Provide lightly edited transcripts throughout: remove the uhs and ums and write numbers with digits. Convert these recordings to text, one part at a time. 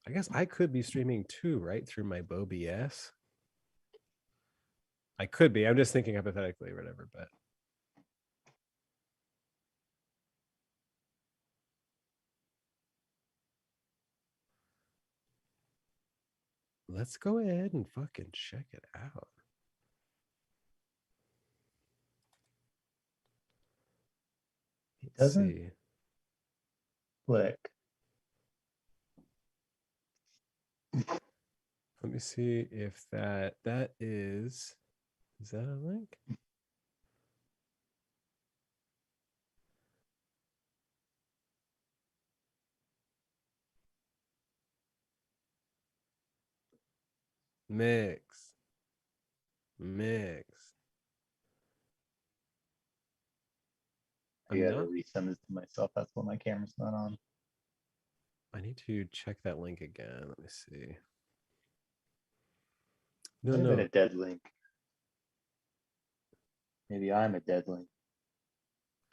I guess I could be streaming too, right? Through my BoBS. I could be. I'm just thinking hypothetically or whatever, but let's go ahead and fucking check it out. It Let's doesn't see. click. Let me see if that is that a link? Mix. Mix. I I'm gotta not resend this to myself. That's why my camera's not on. I need to check that link again. Let me see. No, Might have been a no. dead link. Maybe I'm a dead link.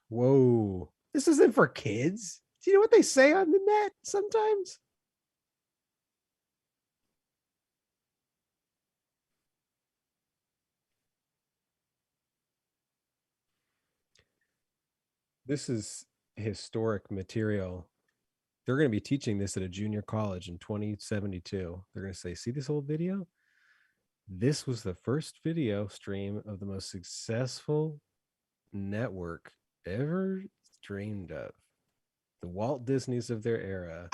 Whoa. This isn't for kids. Do you know what they say on the net sometimes? This is historic material. They're going to be teaching this at a junior college in 2072. They're going to say, see this old video? This was the first video stream of the most successful network ever dreamed of. The Walt Disneys of their era.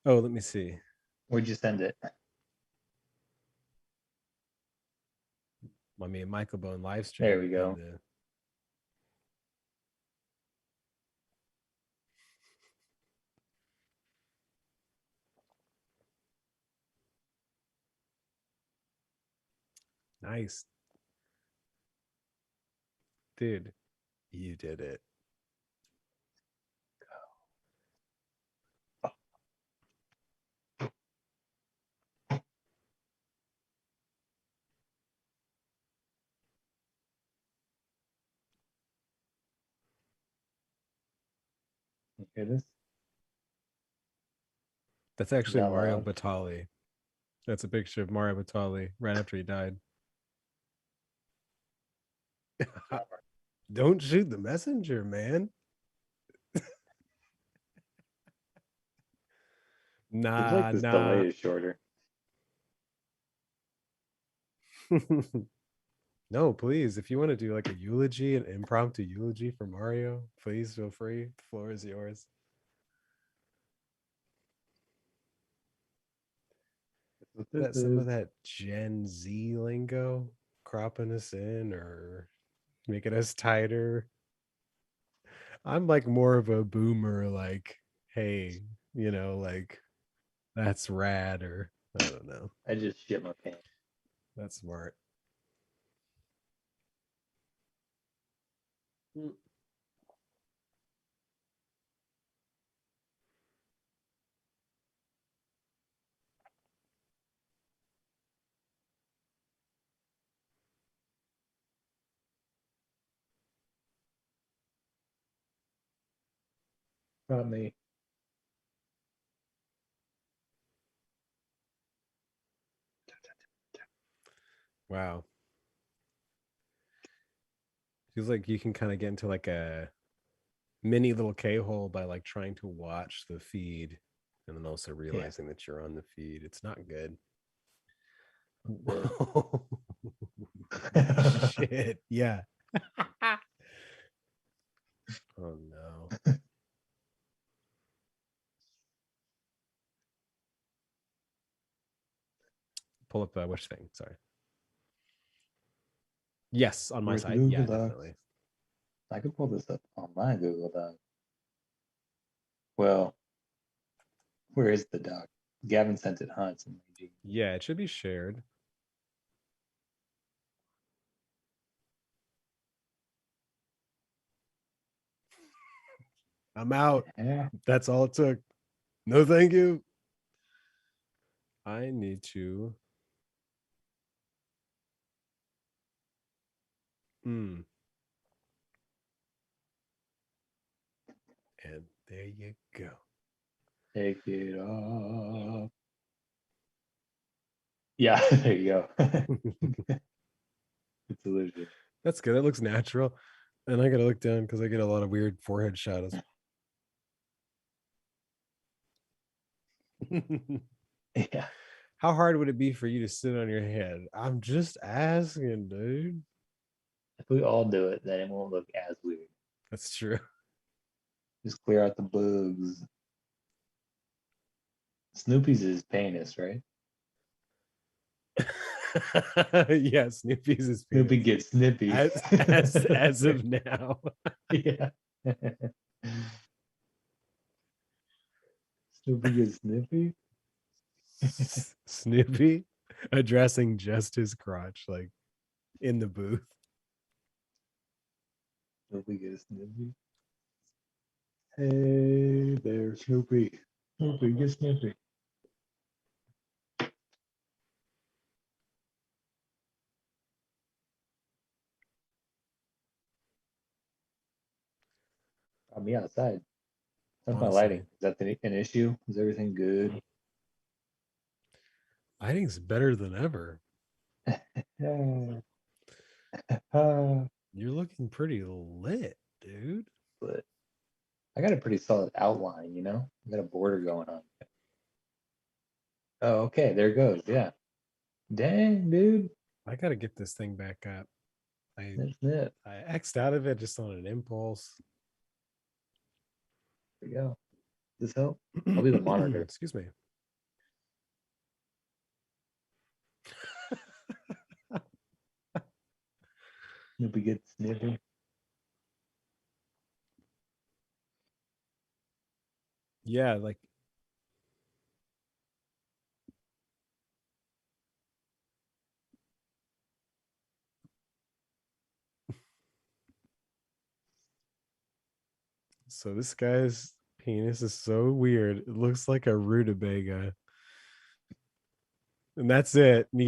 Oh, let me see. Where'd you send it? I mean, Michael Bone live There stream we in go. the nice. Dude, you did it. You hear this? That's Is actually that Mario loud? Batali. That's a picture of Mario Batali right after he died. Don't shoot the messenger, man. Seems like Nah, this delay nah. is shorter. No, please. If you want to do like a eulogy, an impromptu eulogy for Mario, please feel free. The floor is yours. That's what Is this that some of is. that Gen Z lingo cropping us in or making us tighter? I'm like more of a boomer, like, hey, like that's rad, or I don't know. I just shit my pants. That's smart. Not me. Wow. Feels like you can kind of get into like a mini little K-hole by like trying to watch the feed and then also Yeah, realizing that you're on the feed. It's not good. I'm dead. Shit. Yeah. Oh no. Pull up which thing? Sorry. Yes, on my Where's the side. Google Yeah, Docs? definitely. I could pull this up on my Google Doc. Well, where is the doc? Gavin sent it, huh? It's in my G. Yeah, it should be shared. I'm out. Yeah. That's all it took. No, thank you. I need to. Hmm. And there you go. Take it off. Yeah, there you go. It's illusion. That's good. That looks natural. And I gotta look down because I get a lot of weird forehead shadows. Yeah. How hard would it be for you to sit on your head? I'm just asking, dude. If we all do it, then it won't look as weird. That's true. Just clear out the bugs. Snoopy's is penis, right? Yeah, Snoopy's is Snoopy penis. gets snippy. As of now. Yeah. Snoopy gets snippy. Snoopy addressing just his crotch, like in the booth. Snoopy gets snippy. Hey there, Snoopy. Snoopy get snippy. Got me outside. How's my lighting? Honestly, Is that an issue? Is everything good? I think it's better than ever. Yeah. You're looking pretty lit, dude. But I got a pretty solid outline, you know? I got a border going on. Oh, okay, there it goes. Yeah. Dang, dude. I gotta get this thing back up. I Snip, snip. I X'd out of it just on an impulse. There we go. Does this help? I'll be the monitor. Excuse me. Snoopy gets snippy. Yeah, like so this guy's penis is so weird. It looks like a rutabaga. And that's it. And he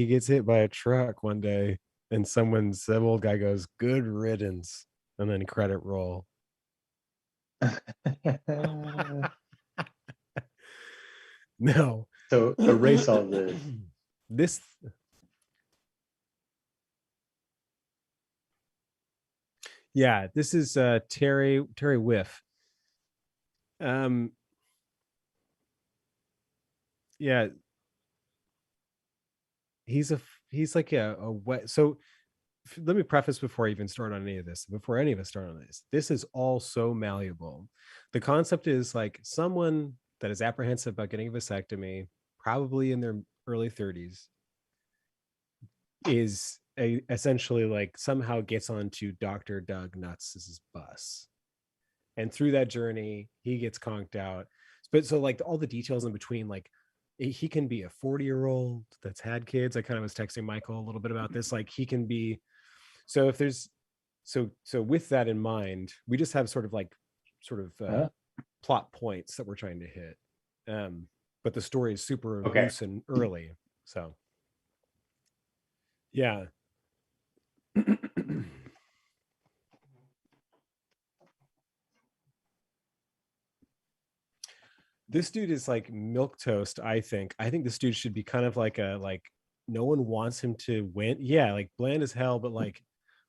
gets hit by a truck one day, and some old guy goes, "Good riddance," and then credit roll. No. So erase all this. This yeah, this is Terry Whiff. Yeah, he's like a wet. So let me preface before I even start on any of this, before any of us start on this is all so malleable. The concept is like someone that is apprehensive about getting a vasectomy, probably in their early 30s, is essentially like somehow gets onto Dr. Doug Nuts' bus. And through that journey, he gets conked out. But so like all the details in between, like he can be a 40-year-old that's had kids. I kind of was texting Michael a little bit about this. Like he can be, so if there's, so with that in mind, we just have sort of Huh? plot points that we're trying to hit. But the story is super Okay. loose and early. So yeah. This dude is like milk toast. I think this dude should be kind of like no one wants him to win. Yeah, like bland as hell, but like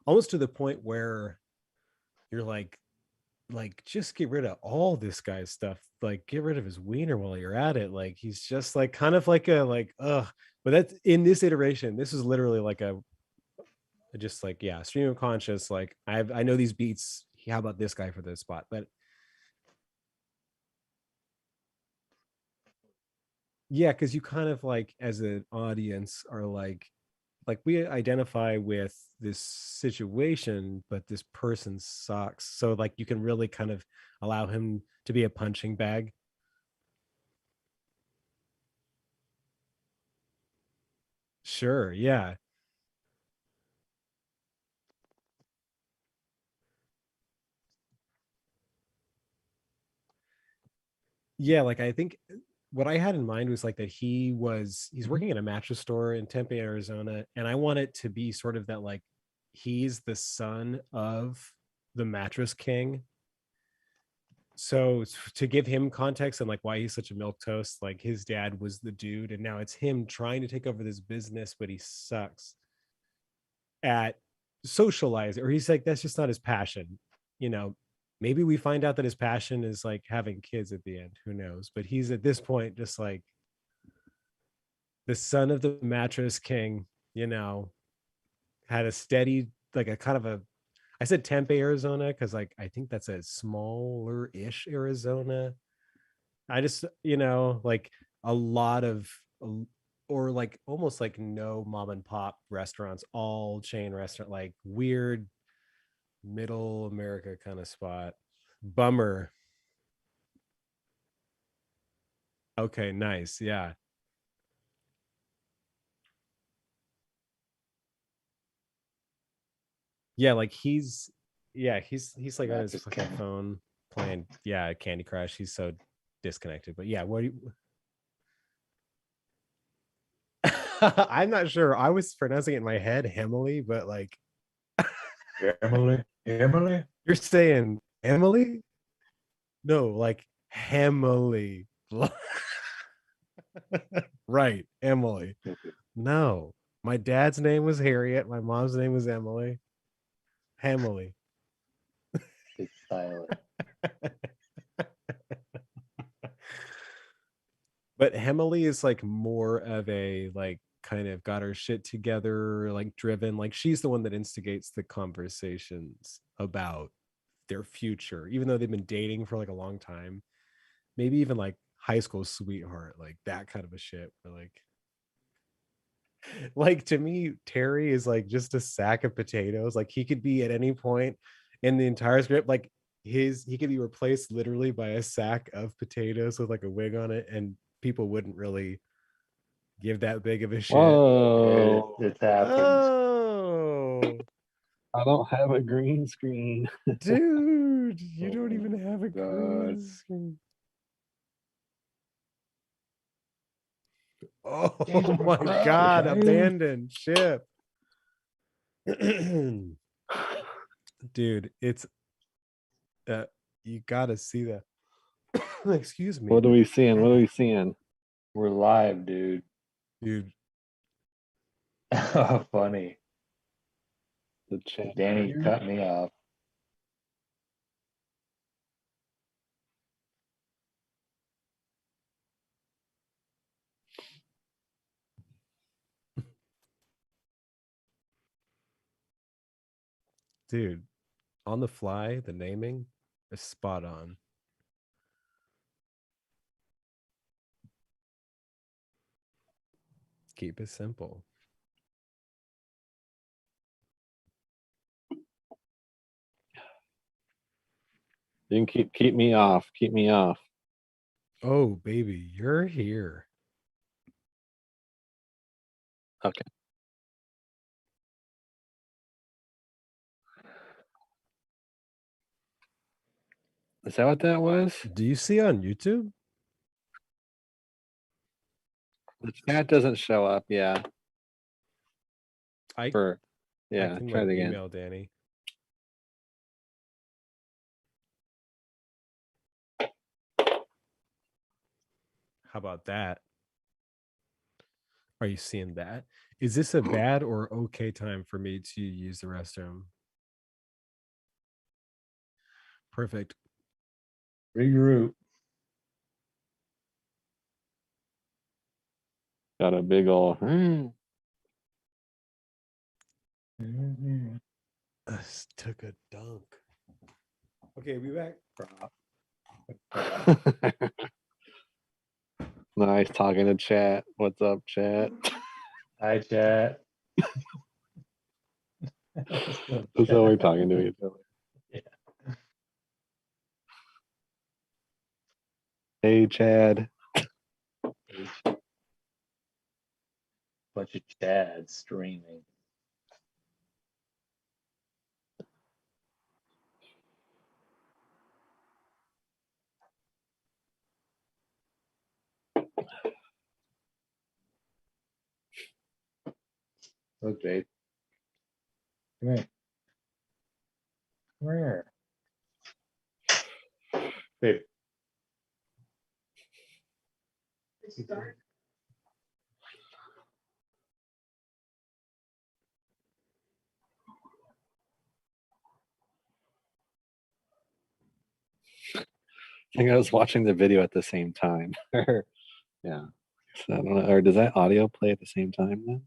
almost to the point where you're like just get rid of all this guy's stuff. Like get rid of his wiener while you're at it. Like he's just like kind of like a like but that's in this iteration. This is literally like a just like yeah, stream of conscious. Like I know these beats. How about this guy for this spot? But yeah, because you kind of like as an audience are like we identify with this situation, but this person sucks. So like you can really kind of allow him to be a punching bag. Sure, yeah. Yeah, like I think what I had in mind was like that he's working at a mattress store in Tempe, Arizona, and I want it to be sort of that like he's the son of the mattress king. So to give him context and like why he's such a milk toast, like his dad was the dude, and now it's him trying to take over this business, but he sucks at socializing, or he's like, that's just not his passion. You know, maybe we find out that his passion is like having kids at the end. Who knows? But he's at this point just like the son of the mattress king, you know, had a steady, like a kind of a, I said Tempe, Arizona, because like I think that's a smaller-ish Arizona. I just, you know, like a lot of, or like almost like no mom and pop restaurants, all chain restaurant, like weird middle America kind of spot. Bummer. Okay, nice. Yeah. Yeah, like he's like on his Mattress fucking King. phone playing, yeah, Candy Crush. He's so disconnected. But yeah, what do you I'm not sure. I was pronouncing it in my head Emily, but like Emily. you're saying Emily? No, like Emily. Right, Emily. No. My dad's name was Harriet. My mom's name was Emily. Emily. It's silent. But Emily is like more of a like kind of got her shit together, like driven. Like she's the one that instigates the conversations about their future, even though they've been dating for like a long time. Maybe even like high school sweetheart, like that kind of a shit. Where like to me, Terry is like just a sack of potatoes. Like he could be at any point in the entire script, like he could be replaced literally by a sack of potatoes with like a wig on it, and people wouldn't really give that big of a shit. Whoa. It's happened. Oh, I don't have a green screen. dude, you don't Oh even have a God. green screen. Oh Jesus my Christ, god, man. abandoned ship. Dude, it's you gotta see that. Excuse me, What are we seeing? What are we seeing? We're live, dude. dude. Oh, funny. The chat. Danny here? cut me off. Dude, on the fly, the naming is spot on. Keep it simple. You can keep me off. Keep me off. Oh, baby, you're here. Okay. Is that what that was? Do you see on YouTube? The chat doesn't show up. Yeah. I For I yeah. can Try like it again. email Danny. How about that? Are you seeing that? Is this a bad or okay time for me to use the restroom? Perfect. Regroup. Got a big ol'. Just took a dunk. Okay, we back. Nice talking to chat. What's up, chat? Hi, chat. That's how we're talking to each other. Yeah. Hey, Chad. Bunch of chads streaming. Look, Jake. Come here. Come here. Babe. I think I was watching the video at the same time. Yeah. So I don't know. Or does that audio play at the same time then?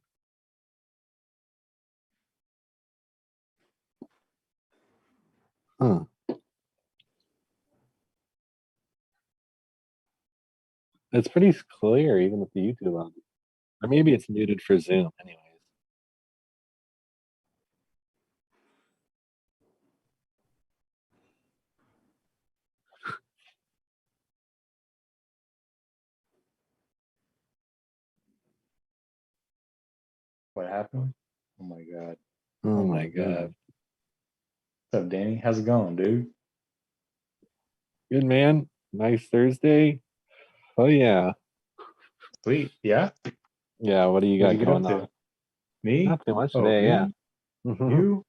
Huh. It's pretty clear even with the YouTube audio. Or maybe it's muted for Zoom anyways. What happened? Oh my god. Oh my god. What's up, Danny? How's it going, dude? Good man. Nice Thursday. Oh yeah. Sweet. Yeah. Yeah, what do you What'd got you get up going to? on? Me? Not too much Oh, today, me? yeah. Mhm. You?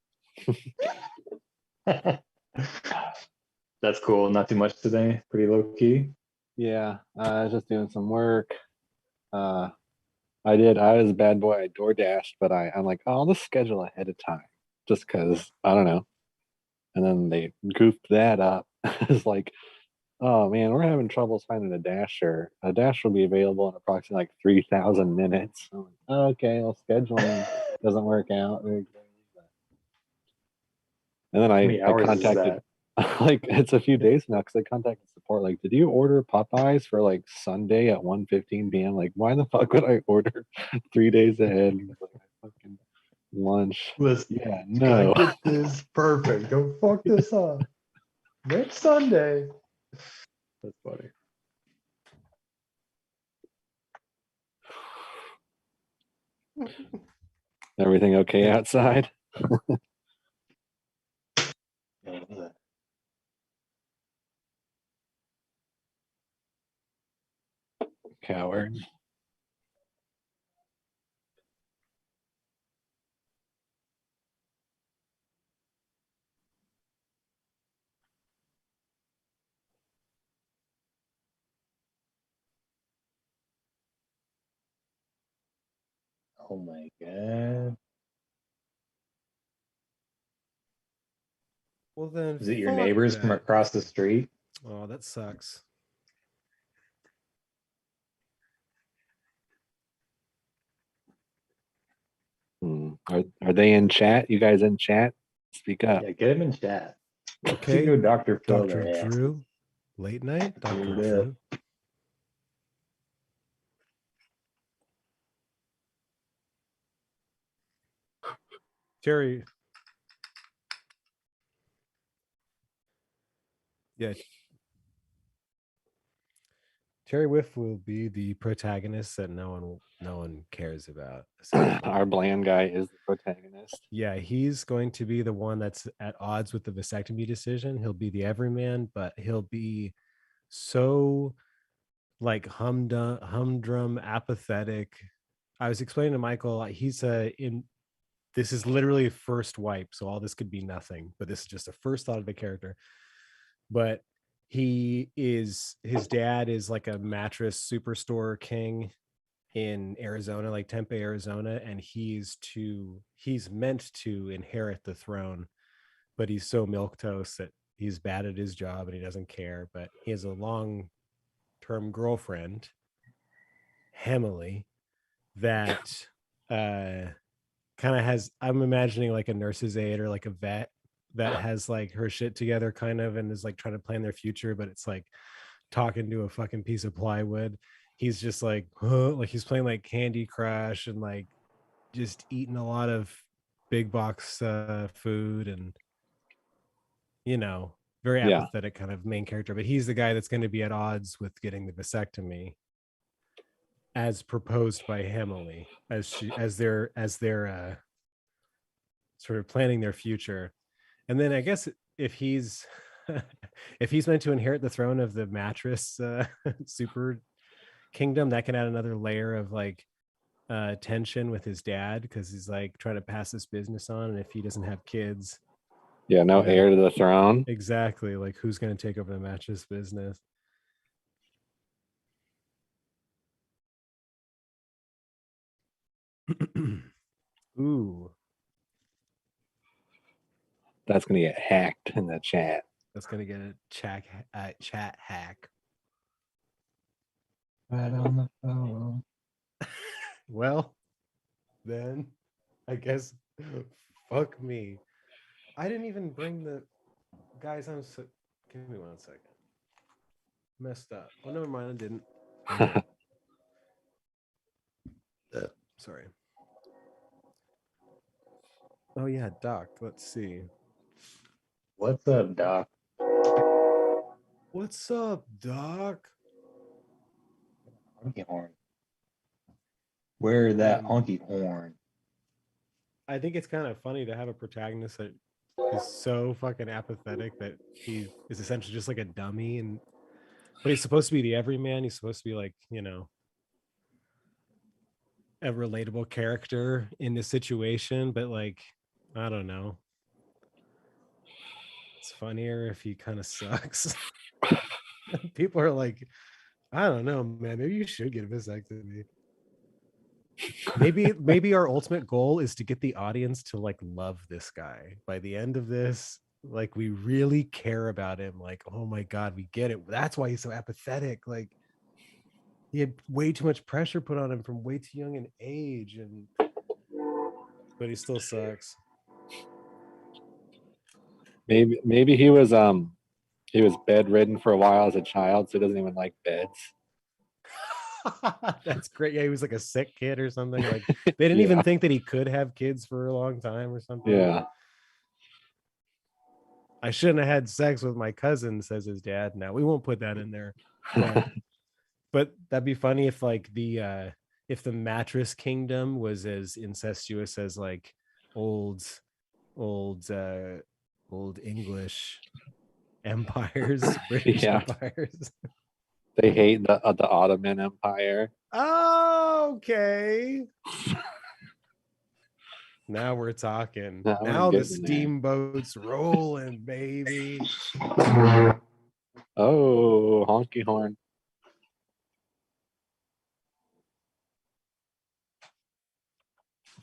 That's cool. Not too much today. Pretty low key. Yeah, just doing some work. Uh I was a bad boy. I door dashed, but I'm like, oh, I'll just schedule ahead of time, just because I don't know. And then they goofed that up. It's like, oh man, we're having trouble finding a dasher. A dash will be available in approximately like 3,000 minutes. I'm like, oh, okay, well, scheduling doesn't work out. And then How many I hours is contacted, that? like, it's a few days now because I contacted support. Like, did you order Popeyes for like Sunday at 1:15 p.m.? Like, why the fuck would I order 3 days ahead? Like, fucking lunch. Listen, Yeah, gotta no. get this perfect. Don't fuck this up. Next Sunday. That's funny. Everything okay Yeah. outside? Coward. Oh my god. Well then, Is it your fuck neighbors from that. across the street? Oh, that sucks. Are they in chat? You guys in chat? Speak up. Yeah, get him in chat. Okay, Go Dr. Phil Dr. their ass. Drew, late night, Dr. Straight up. Drew. Terry, yeah, Terry Whiff will be the protagonist that no one cares about. essentially. Our bland guy is the protagonist. Yeah, he's going to be the one that's at odds with the vasectomy decision. He'll be the everyman, but he'll be so like humdrum, apathetic. I was explaining to Michael, he's in this is literally first wipe, so all this could be nothing, but this is just a first thought of the character. But his dad is like a mattress superstore king in Arizona, like Tempe, Arizona, and he's meant to inherit the throne, but he's so milquetoast that he's bad at his job and he doesn't care. But he has a long-term girlfriend, Hemily, that kind of has, I'm imagining like a nurse's aide or like a vet that has like her shit together kind of and is like trying to plan their future, but it's like talking to a fucking piece of plywood. He's just like, huh? Like he's playing like Candy Crush and like just eating a lot of big box food and very Yeah. apathetic kind of main character. But he's the guy that's going to be at odds with getting the vasectomy as proposed by Hemily as they're sort of planning their future. And then I guess if he's if he's meant to inherit the throne of the mattress super kingdom, that can add another layer of like tension with his dad, because he's like trying to pass this business on, and if he doesn't have kids, Yeah, no Yeah. heir to the throne. Exactly. Like who's going to take over the mattress business? Ooh, That's gonna get hacked in the chat. that's going to get a chat hack. Right on the phone. Well, then I guess fuck me. I didn't even bring the guys. Give me 1 second. Messed up. Oh, never mind. I didn't. Sorry. Oh yeah, Doc. Let's see. What's up, Doc? What's up, Doc? Honky horn. Where that Um, honky horn? I think it's kind of funny to have a protagonist that is so fucking apathetic that he is essentially just like a dummy, but he's supposed to be the everyman. He's supposed to be like, a relatable character in this situation, but like, I don't know. It's funnier if he kind of sucks. People are like, I don't know, man. Maybe you should get a vasectomy. Maybe our ultimate goal is to get the audience to like love this guy by the end of this. Like we really care about him. Like, oh my god, we get it. That's why he's so apathetic. Like he had way too much pressure put on him from way too young an age, but he still sucks. Maybe he was bedridden for a while as a child, so he doesn't even like beds. That's great. Yeah, he was like a sick kid or something. Like they didn't Yeah. even think that he could have kids for a long time or something. Yeah. I shouldn't have had sex with my cousin, says his dad. Now we won't put that in there. But that'd be funny if like if the mattress kingdom was as incestuous as like old old English empires, British Yeah. empires. They hate the Ottoman Empire. Oh, okay. Now we're talking. Now we're Now the getting there. steamboat's rolling, baby. Oh, honky horn.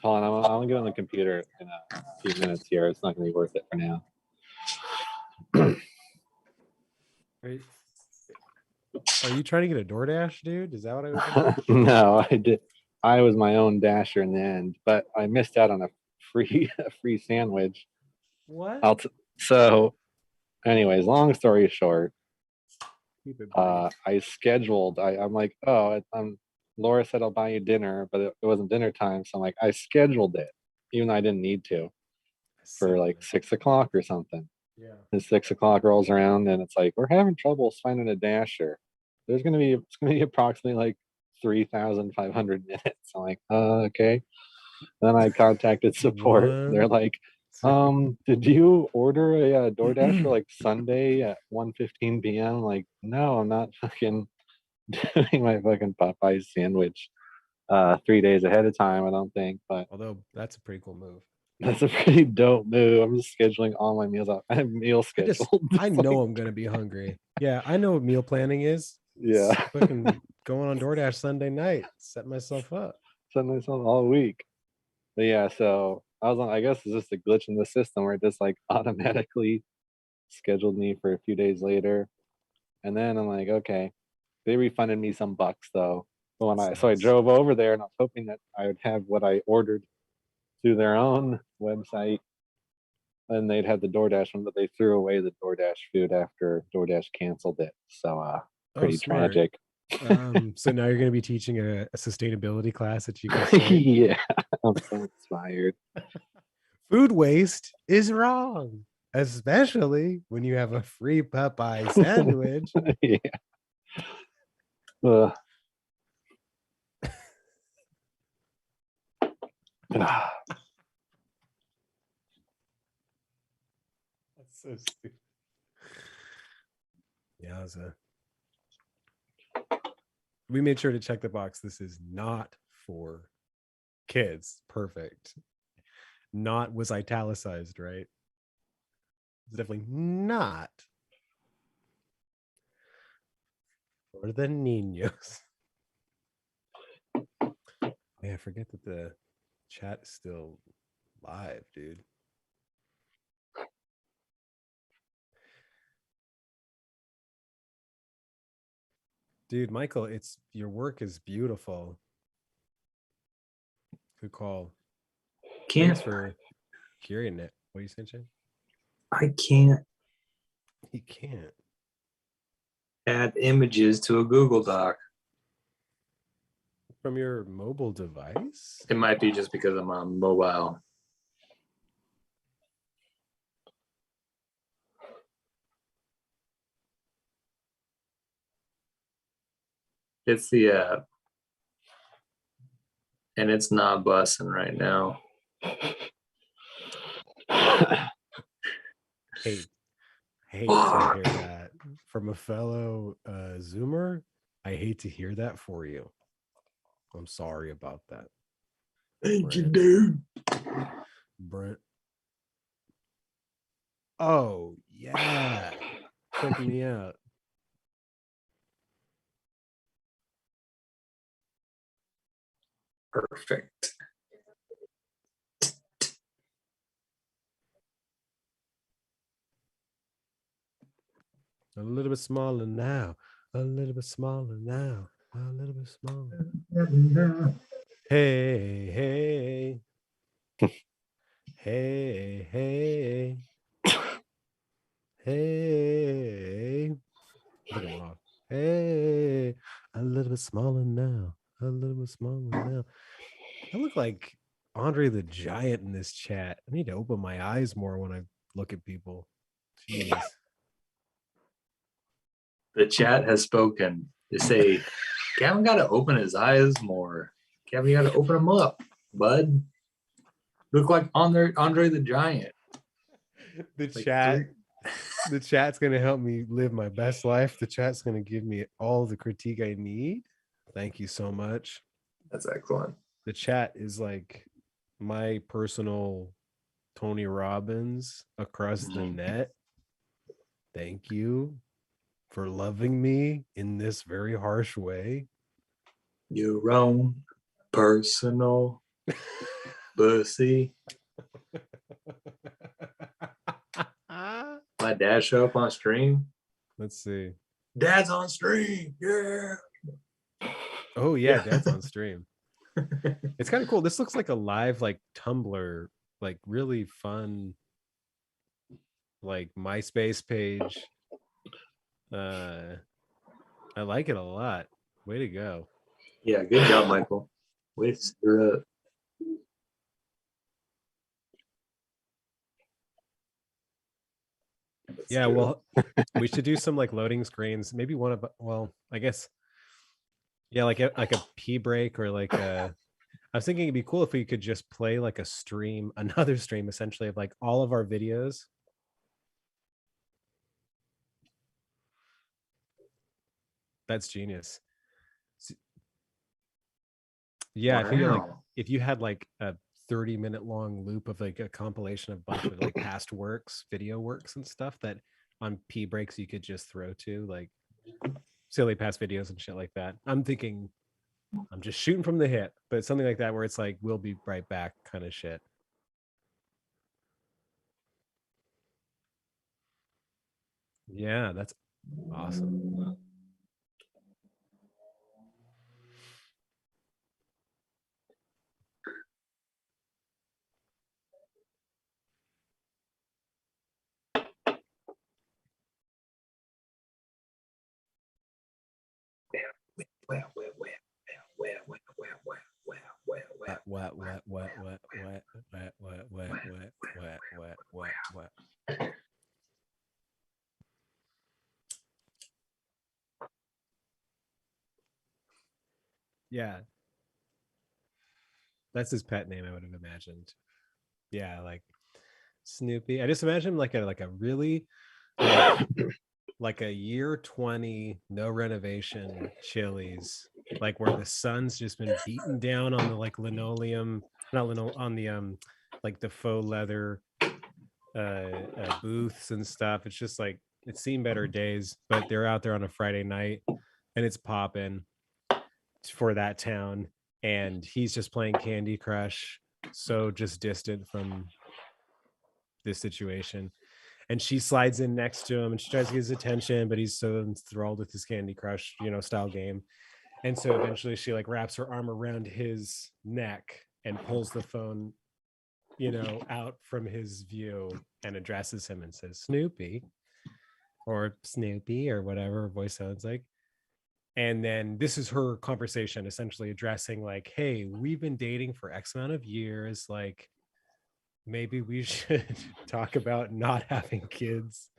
Hold on, I'm gonna get on the computer in a few minutes here. It's not gonna be worth it for now. Are you trying to get a DoorDash, dude? Is that what I was? No, I did. I was my own dasher in the end, but I missed out on a free sandwich. What? So, anyways, long story short, Keep it brief. I scheduled. I'm like, oh, Laura said I'll buy you dinner, but it wasn't dinner time, so I'm like, I scheduled it, even though I didn't need to, for like 6 o'clock or something. Yeah. And 6 o'clock rolls around, and it's like we're having trouble finding a dasher. It's gonna be approximately like 3,500 minutes. I'm like, okay. Then I contacted support. What? They're like, did you order a DoorDash for like Sunday at 1:15 p.m.? I'm like, no, I'm not fucking doing my fucking Popeyes sandwich 3 days ahead of time, I don't think. But Although that's a pretty cool move. that's a pretty dope move. I'm just scheduling all my meals out. I have meal scheduled. I know I'm gonna be hungry. Yeah, I know what meal planning is. Yeah. Fucking going on DoorDash Sunday night, set myself up. Set myself all week. But yeah, so I guess it's just a glitch in the system where it just like automatically scheduled me for a few days later. And then I'm like, okay. They refunded me some bucks though. But I drove over there and I was hoping that I would have what I ordered through their own website. And they'd have the DoorDash one, but they threw away the DoorDash food after DoorDash canceled it. So pretty smart. tragic. So now you're going to be teaching a sustainability class at Chico State. Yeah, I'm so inspired. Food waste is wrong, especially when you have a free Popeye sandwich. Yeah. Ugh. That's so stupid. Yeah, we made sure to check the box. This is not for kids. Perfect. Not was italicized, right? It's definitely not for the Ninos. Yeah, I forget that the chat is still live, dude. Dude, Michael, it's your work is beautiful. Good call. Can't Thanks for hearing it. What are you saying, Shane? I can't He can't. add images to a Google Doc. From your mobile device? It might be just because I'm on mobile. It's the app. And it's not bussing right now. Hate to hear that. From a fellow Zoomer, I hate to hear that for you. I'm sorry about that. Thank you, Brent. dude. Brent. Oh, yeah. Check me out. Perfect. A little bit smaller now. A little bit smaller now. A little bit smaller. Hey, hey. Hey, hey. Hey. I think I went off. Hey. A little bit smaller now. A little bit smaller now. I look like Andre the Giant in this chat. I need to open my eyes more when I look at people. Jeez. The chat has spoken. They say, Gavin got to open his eyes more. Gavin, you got to open them up, bud. Look like Andre the Giant. The Like chat. The chat's gonna help me live my best life. The chat's gonna give me all the critique I need. Thank you so much. That's excellent. The chat is like my personal Tony Robbins across the net. Thank you for loving me in this very harsh way. Your own personal pussy. My dad show up on stream. Let's see. Dad's on stream. Yeah. Oh yeah, Yeah. Dad's on stream. It's kind of cool. This looks like a live like Tumblr, like really fun, like MySpace page. I like it a lot. Way to go. Yeah, good job, Michael. Way to stir up. Yeah, well, we should do some like loading screens. Maybe one of, well, I guess, yeah, like a pee break or like a. I was thinking it'd be cool if we could just play like a stream, another stream essentially of like all of our videos. That's genius. Yeah, I figure like Wow. if you had like a 30-minute long loop of like a compilation of a bunch of like past works, video works and stuff that on pee breaks you could just throw to like silly past videos and shit like that. I'm thinking I'm just shooting from the hip, but something like that where it's like we'll be right back kind of shit. Yeah, that's awesome. What. Yeah. That's his pet name, I would have imagined. Yeah, like Snoopy. I just imagine him like a really like a year 20, no renovation Chili's, like where the sun's just been beaten down on the like linoleum, not linoleum, on the like the faux leather booths and stuff. It's just like it's seen better days, but they're out there on a Friday night and it's popping for that town. And he's just playing Candy Crush, so just distant from this situation. And she slides in next to him and she tries to get his attention, but he's so enthralled with his Candy Crush, style game. And so eventually she like wraps her arm around his neck and pulls the phone, out from his view and addresses him and says, Snoopy or Snoopy or whatever her voice sounds like. And then this is her conversation essentially addressing like, hey, we've been dating for X amount of years. Like, maybe we should talk about not having kids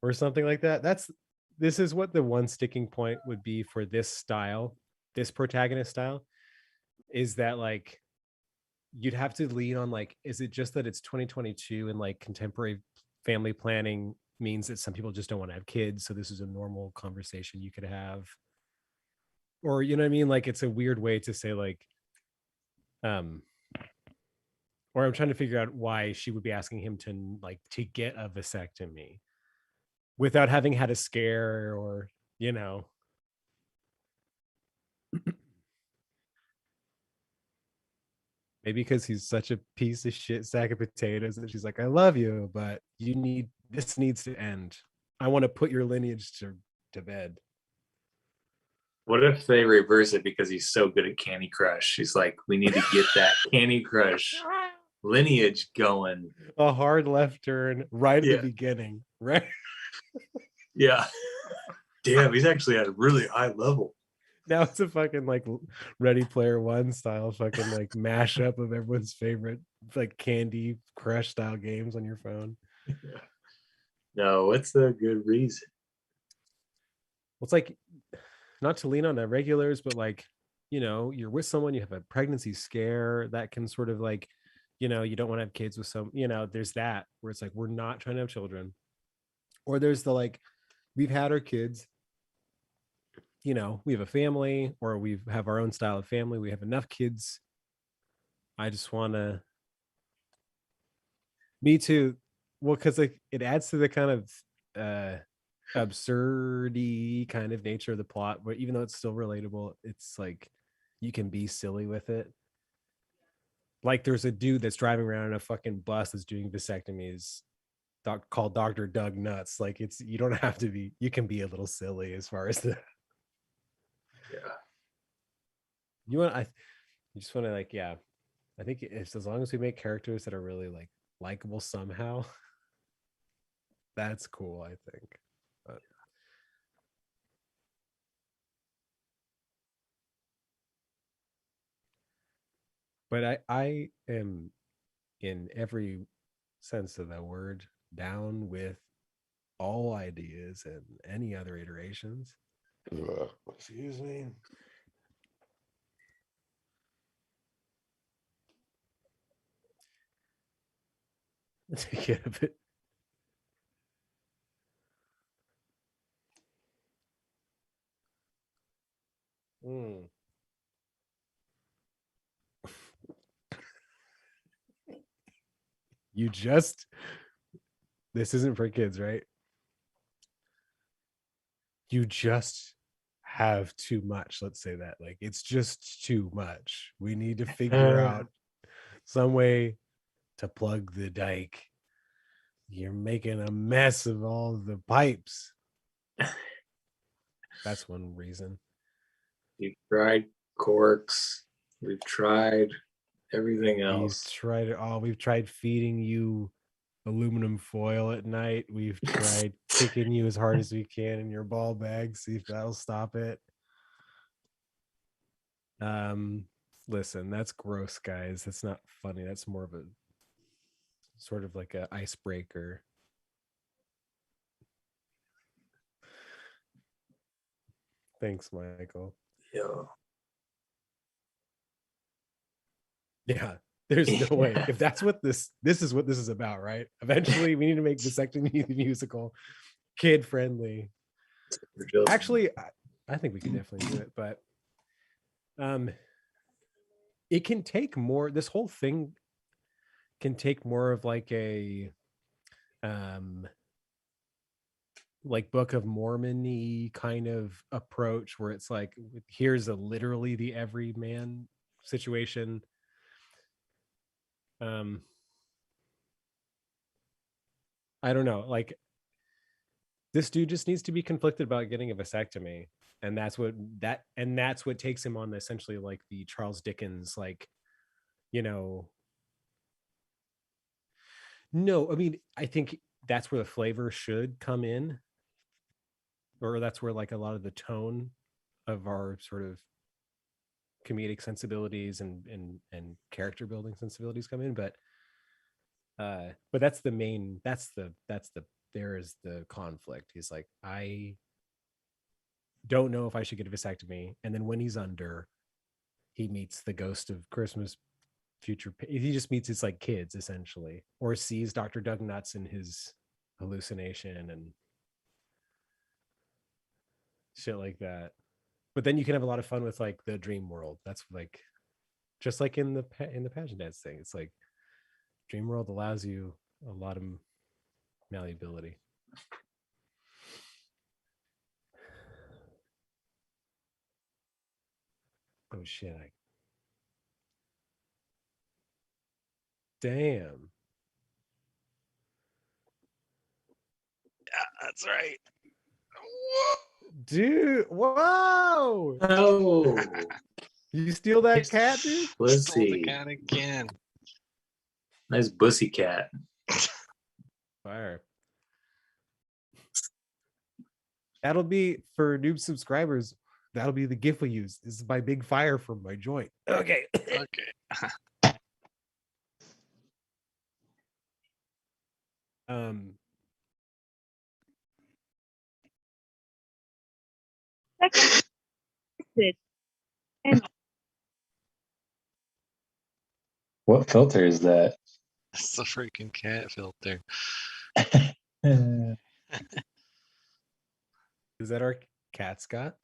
or something like that. This is what the one sticking point would be for this protagonist style, is that like you'd have to lean on like, is it just that it's 2022 and like contemporary family planning means that some people just don't want to have kids, so this is a normal conversation you could have? Or you know what I mean, like it's a weird way to say like or I'm trying to figure out why she would be asking him to get a vasectomy without having had a scare or maybe because he's such a piece of shit sack of potatoes that she's like, I love you, but this needs to end. I want to put your lineage to bed. What if they reverse it because he's so good at Candy Crush? She's like, we need to get that Candy Crush lineage going. A hard left turn right at Yeah. the beginning, right? Yeah. Damn, he's actually at a really high level. Now it's a fucking like Ready Player One style fucking like mashup of everyone's favorite like Candy Crush style games on your phone. No, what's the good reason? Well, it's like, not to lean on the regulars, but like, you're with someone, you have a pregnancy scare that can sort of like, you don't want to have kids with some, there's that where it's like, we're not trying to have children. Or there's the like, we've had our kids, we have a family, or we have our own style of family. We have enough kids. I just want to. Me too. Well, because like it adds to the kind of absurdy kind of nature of the plot, but even though it's still relatable, it's like you can be silly with it. Like there's a dude that's driving around in a fucking bus that's doing vasectomies called Dr. Doug Nuts. Like you don't have to be, you can be a little silly as far as the Yeah. you just want to like, yeah, I think it's as long as we make characters that are really like likable somehow, that's cool, I think. But I am, in every sense of the word, down with all ideas and any other iterations. Excuse me. To get a bit. This isn't for kids, right? You just have too much. Let's say that. Like, it's just too much. We need to figure out some way to plug the dike. You're making a mess of all the pipes. That's one reason. We've tried corks. We've tried everything else. We've tried feeding you aluminum foil at night. We've tried kicking you as hard as we can in your ball bag, see if that'll stop it. Listen, that's gross, guys. That's not funny. That's more of a sort of like a icebreaker. Thanks, Michael. Yeah, there's no way. If that's what this is what this is about, right? Eventually we need to make Vasectomy the musical kid friendly. Actually, I think we can definitely do it, but it can take more, this whole thing can take more of like a like Book of Mormon-y kind of approach where it's like here's a literally the everyman situation. I don't know, like this dude just needs to be conflicted about getting a vasectomy, and that's what takes him on essentially like the Charles Dickens, like, you know. No, I mean, I think that's where the flavor should come in, or that's where like a lot of the tone of our sort of comedic sensibilities and character building sensibilities come in. But that's the main, there is the conflict. He's like, I don't know if I should get a vasectomy. And then when he's under, he meets the ghost of Christmas future. He just meets his like kids essentially, or sees Dr. Doug Nuts in his hallucination and shit like that. But then you can have a lot of fun with like the dream world. That's like just like in the pageant dance thing. It's like dream world allows you a lot of malleability. Oh shit! Damn. Yeah, that's right. Dude, whoa! Oh, You steal that cat, dude? let's Stole the see. cat again. Nice bussy cat. Fire. That'll be for noob subscribers. That'll be the GIF we use. This is my big fire from my joint. Okay. Okay. um. What filter is that? It's the freaking cat filter. Is that our cat, Scott?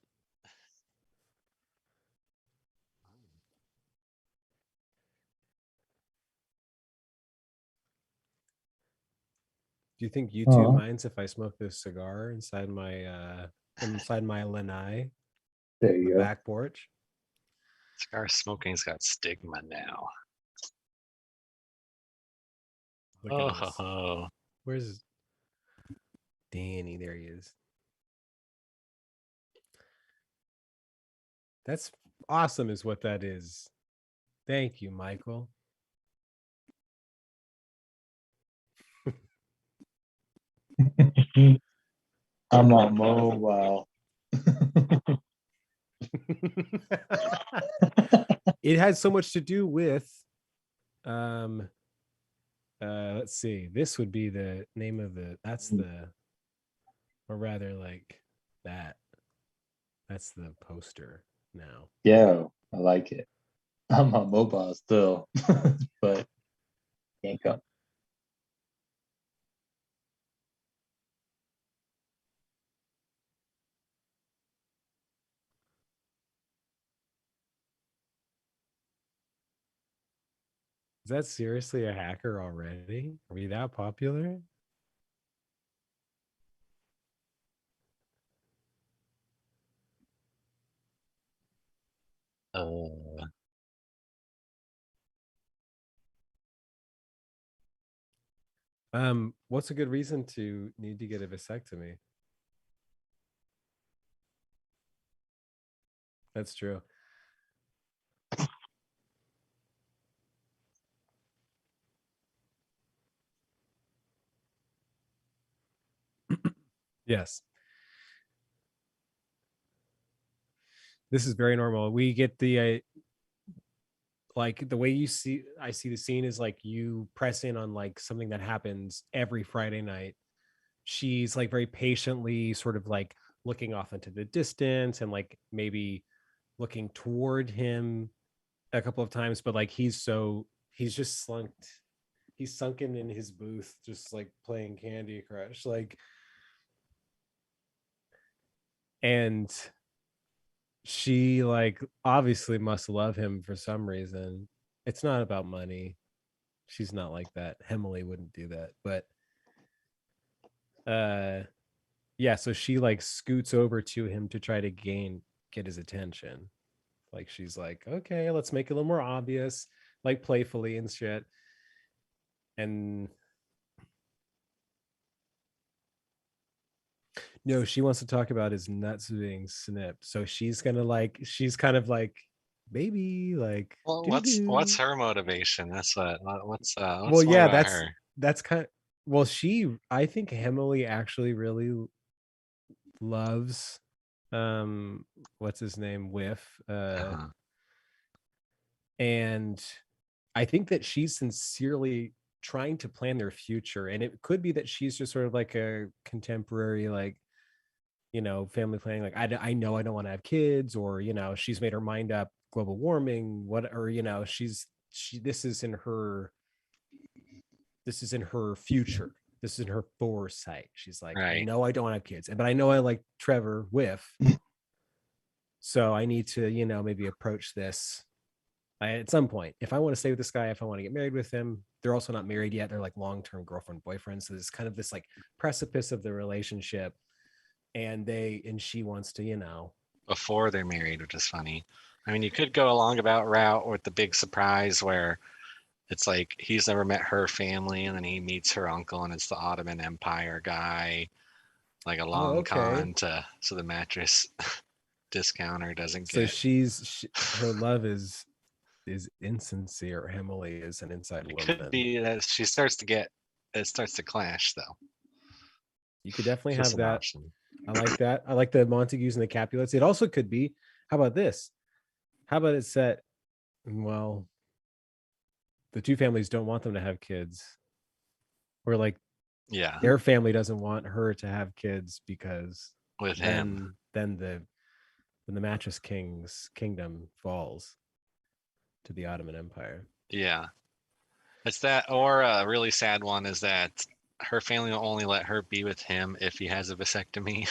Do you think YouTube minds if I smoke this cigar inside my lanai, There you the go. back porch? Cigar smoking's got stigma now. Look at this. Oh, Where's Danny? There he is. That's awesome, is what that is. Thank you, Michael. I'm on mobile. It has so much to do with let's see, this would be the name of that's the, or rather like that's the poster now. Yeah, I like it. I'm on mobile still, but can't come. Is that seriously a hacker already? Are we that popular? What's a good reason to need to get a vasectomy? That's true. Yes. This is very normal. We get the like the way I see the scene is like you press in on like something that happens every Friday night. She's like very patiently sort of like looking off into the distance and like maybe looking toward him a couple of times, but like he's just he's sunken in his booth, just like playing Candy Crush, like, and she like obviously must love him for some reason. It's not about money. She's not like that. Emily wouldn't do that, but Yeah, so she like scoots over to him to try to get his attention. Like she's like, okay, let's make it a little more obvious, like playfully and shit. And no, she wants to talk about his nuts being snipped. So she's kind of like, baby, like, Well, what's doo-doo-doo. her motivation? That's Well, what's more yeah, about her? that's kind of, well, I think Emily actually really loves what's his name, Whiff. Uh-huh. And I think that she's sincerely trying to plan their future. And it could be that she's just sort of like a contemporary, like, family planning. Like, I know I don't want to have kids, or, she's made her mind up, global warming, what, or, this is in her future. This is in her foresight. She's like, I Right. know I don't want to have kids, but I know I like Trevor Whiff. So I need to, maybe approach this at some point. If I want to stay with this guy, if I want to get married with him, they're also not married yet. They're like long-term girlfriend, boyfriend. So there's kind of this like precipice of the relationship. And she wants to, Before they're married, which is funny. I mean, you could go along about route with the big surprise where it's like he's never met her family, and then he meets her uncle, and it's the Ottoman Empire guy, like a oh, long okay. con to so the mattress discounter doesn't So get. her love is insincere. Emily is an inside It could woman. be that she starts to get. It starts to clash, though. You could definitely Just have an that. option. I like that. I like the Montagues and the Capulets. It also could be, how about this? How about it set, well, the two families don't want them to have kids. Or like Yeah, their family doesn't want her to have kids because with him. then the Mattress King's kingdom falls to the Ottoman Empire. Yeah, it's that, or a really sad one is that her family will only let her be with him if he has a vasectomy.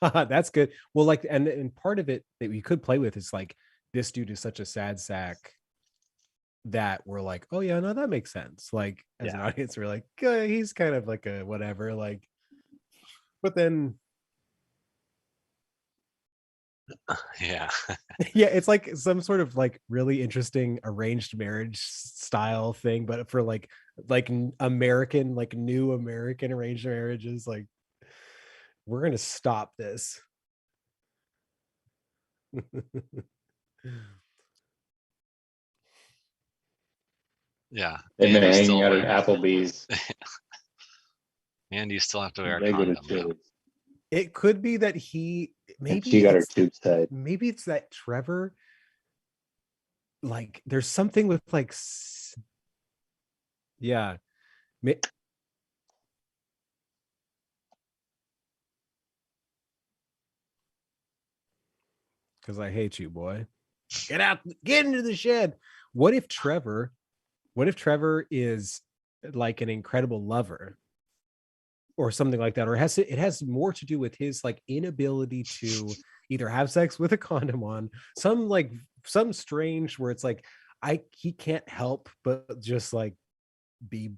That's good. Well, like, and part of it that we could play with is like, this dude is such a sad sack that we're like, oh yeah, no, that makes sense. Like, as an Yeah. audience, we're like, he's kind of like a whatever. Like, but then Yeah, yeah, it's like some sort of like really interesting arranged marriage style thing, but for like American, like new American arranged marriages. Like, we're gonna stop this. yeah. They've And been you hanging still out at wear, Applebee's. and you still have to wear a They go to condom. Though. Chili's. It could be that And she got her tube side. maybe it's that Trevor, like, there's something with like yeah, because I hate you, boy. Get into the shed. What if Trevor is like an incredible lover or something like that, or it has more to do with his like inability to either have sex with a condom on, some strange where it's like he can't help but just like be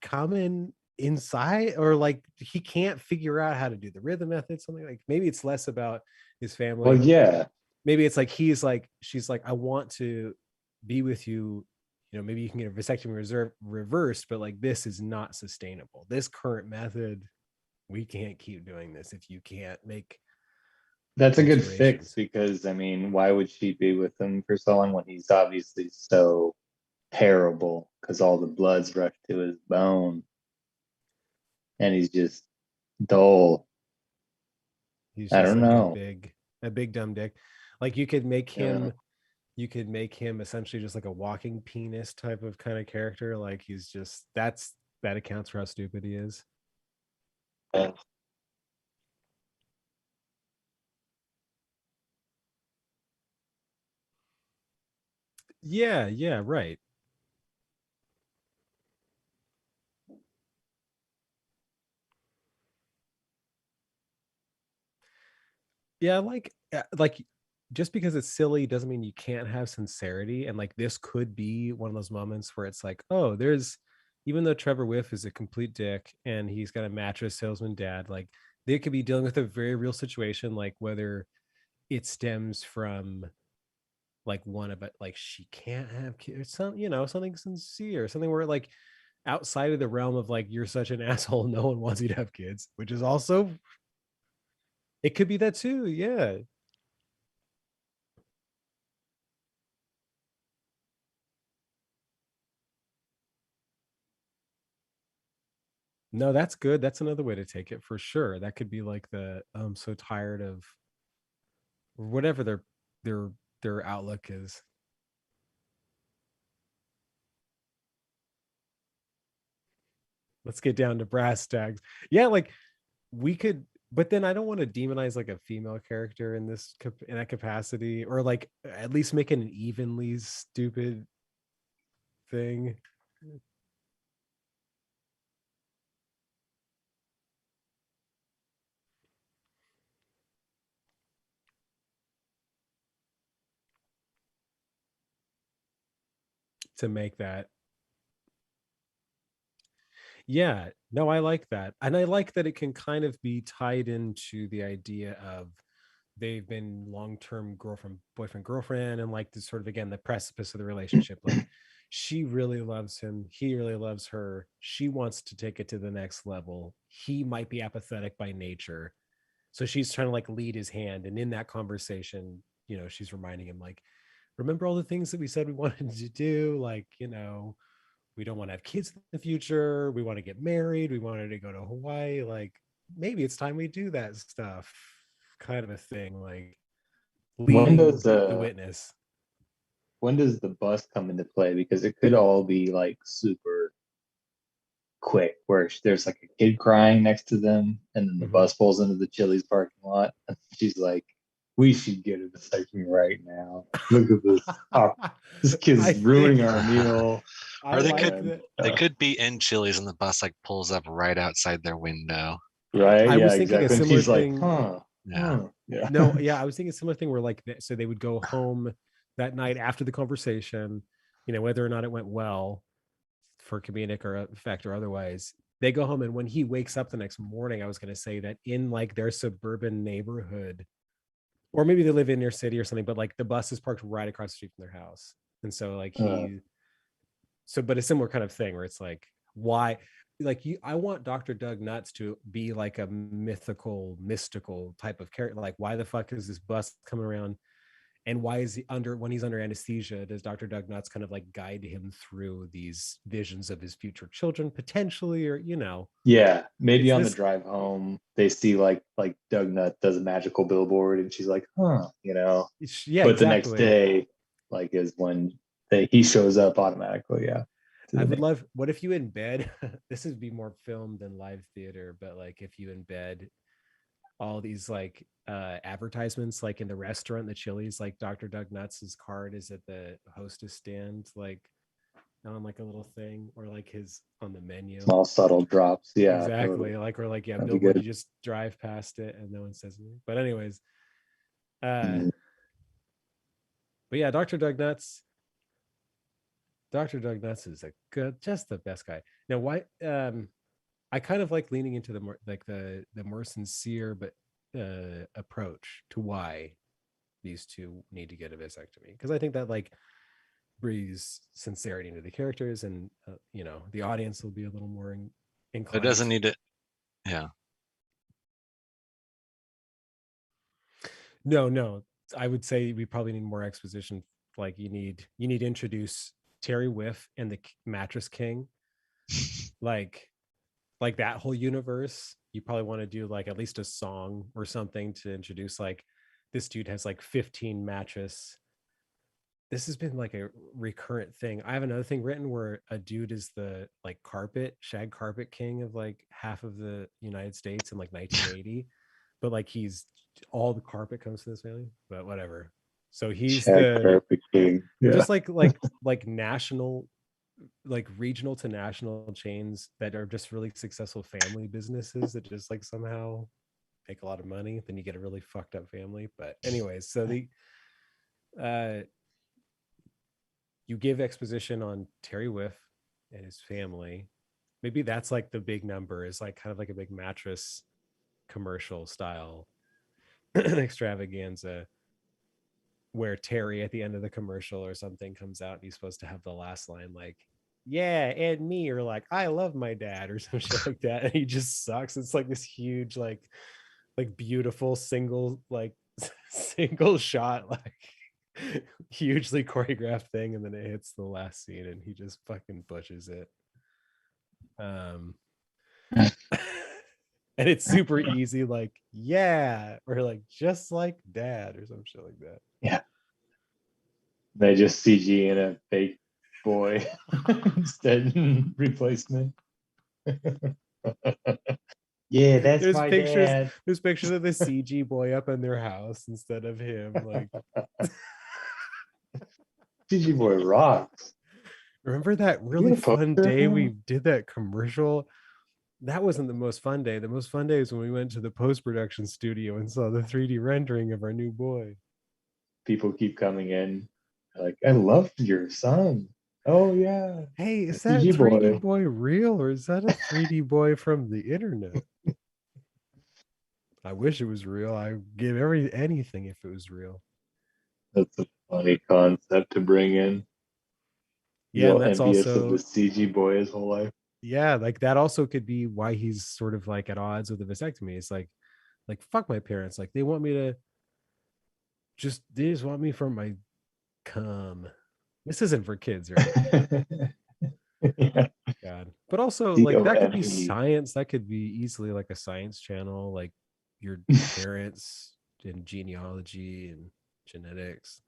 coming inside, or like he can't figure out how to do the rhythm method, something like, maybe it's less about his family. Well, yeah. Maybe it's like she's like, I want to be with you, maybe you can get a vasectomy reversed, but like, this is not sustainable. This current method, we can't keep doing this if you can't make That's a good alterations. fix because, I mean, why would she be with him for so long when he's obviously so terrible because all the blood's rushed to his bone and he's just dull. He's I just don't like know. a big dumb dick. Like, you could make Yeah. him essentially just like a walking penis type of kind of character. Like, he's just, that accounts for how stupid he is. Yeah, right. Yeah, like, just because it's silly doesn't mean you can't have sincerity. And like, this could be one of those moments where it's like, oh, there's even though Trevor Whiff is a complete dick and he's got a mattress salesman dad, like they could be dealing with a very real situation, like whether it stems from like one of it, like she can't have kids, some, you know, something sincere, something where like outside of the realm of like you're such an asshole, no one wants you to have kids, which is also, it could be that too. Yeah. No, that's good. That's another way to take it for sure. That could be like the I'm so tired of whatever their their outlook is. Let's get down to brass tacks. Yeah, like we could, but then I don't want to demonize like a female character in this in that capacity, or like at least make it an evenly stupid thing. To make that. Yeah, no, I like that. And I like that it can kind of be tied into the idea of they've been long-term girlfriend, boyfriend, girlfriend, and like this sort of again the precipice of the relationship. Like she really loves him, he really loves her. She wants to take it to the next level. He might be apathetic by nature. So she's trying to like lead his hand. And in that conversation, you know, she's reminding him, like, remember all the things that we said we wanted to do? Like, you know, we don't want to have kids in the future. We want to get married. We wanted to go to Hawaii. Like, maybe it's time we do that stuff, kind of a thing. Like, When leading does the the witness. when does the bus come into play? Because it could all be like super quick, where there's like a kid crying next to them, and then the Mhm. bus pulls into the Chili's parking lot, and she's like, "We should get a vasectomy right now. Look at this. Oh, this I kid's ruining think our meal." I Or they could like And that. they could be in Chili's and the bus like pulls up right outside their window. right, I yeah, was thinking a exactly. And similar she's like, thing. "Huh, Yeah. yeah." No, yeah, I was thinking a similar thing where like so they would go home that night after the conversation, you know, whether or not it went well for comedic or effect or otherwise. They go home, and when he wakes up the next morning, I was going to say that in like their suburban neighborhood, or maybe they live in their city or something, but like the bus is parked right across the street from their house. And so like Uh, but a similar kind of thing where it's like, why, like you, I want Dr. Doug Nuts to be like a mystical type of character. Like, why the fuck is this bus coming around? And why is he when he's under anesthesia, does Dr. Doug Nuts kind of like guide him through these visions of his future children potentially, or, you know, yeah, maybe it's on the this, drive home, they see like Doug Nutt does a magical billboard, and she's like, "Huh," you know. yeah, But the next exactly. day, like, is when he shows up automatically. Yeah. To I the would name. love, what if you embed, this would be more film than live theater, but like if you embed all these like advertisements like in the restaurant, the Chili's, like Dr. Doug Nuts' card is at the hostess stand, like on like a little thing, or like his on the menu. Small subtle drops. Yeah, totally. Exactly. Like, or like, yeah, That'd be billboard, you good. just drive past it and no one says anything. But anyways, uh, Mm. but yeah, Dr. Doug Nuts is a good, just the best guy. Now, why I kind of like leaning into the more like the more sincere but approach to why these two need to get a vasectomy, because I think that like breathes sincerity into the characters, and you know, the audience will be a little more It doesn't inclined. need to. Yeah. No, I would say we probably need more exposition. Like you need to introduce Terry Whiff and the Mattress King, like that whole universe. You probably want to do like at least a song or something to introduce like this dude has like 15 mattress. This has been like a recurrent thing. I have another thing written where a dude is the like shag carpet king of like half of the United States in like 1980, but like he's all the carpet comes to this family, but whatever. So he's Shag the, carpet king. or Yeah. just like national, like regional to national chains that are just really successful family businesses that just like somehow make a lot of money. Then you get a really fucked up family. But anyways, so the uh you give exposition on Terry Whiff and his family, Maybe that's like the big number, is like kind of like a big mattress commercial style extravaganza, where Terry at the end of the commercial or something comes out and he's supposed to have the last line like, yeah, and me, or like, I love my dad, or some shit like that. And he just sucks. It's like this huge, like beautiful single, like single shot, like hugely choreographed thing, and then it hits the last scene and he just fucking butches it. And it's super easy, like, yeah, or like just like dad, or some shit like that. Yeah. They just CG in a fake boy instead replacement. Yeah, that's There's my pictures, dad. there's pictures of the CG boy up in their house instead of him. Like, CG boy rocks. remember that You really get a fun poster of day we him? did that commercial? That wasn't the most fun day. The most fun day is when we went to the post-production studio and saw the 3D rendering of our new boy. People keep coming in like, I love your son. Oh yeah. Hey, is The that CG 3D boy. boy real, or is that a 3D boy from the internet? I wish it was real. I'd give anything if it was real. That's a funny concept to bring in. He's Yeah, all and that's envious of also, the CG boy his whole life. yeah, like that also could be why he's sort of like at odds with the vasectomy. It's like fuck my parents. Like they just want me for my cum. This isn't for kids, right? Yeah. God. But also like that could be COME. science. That could be easily like a science channel, like your parents in genealogy and genetics.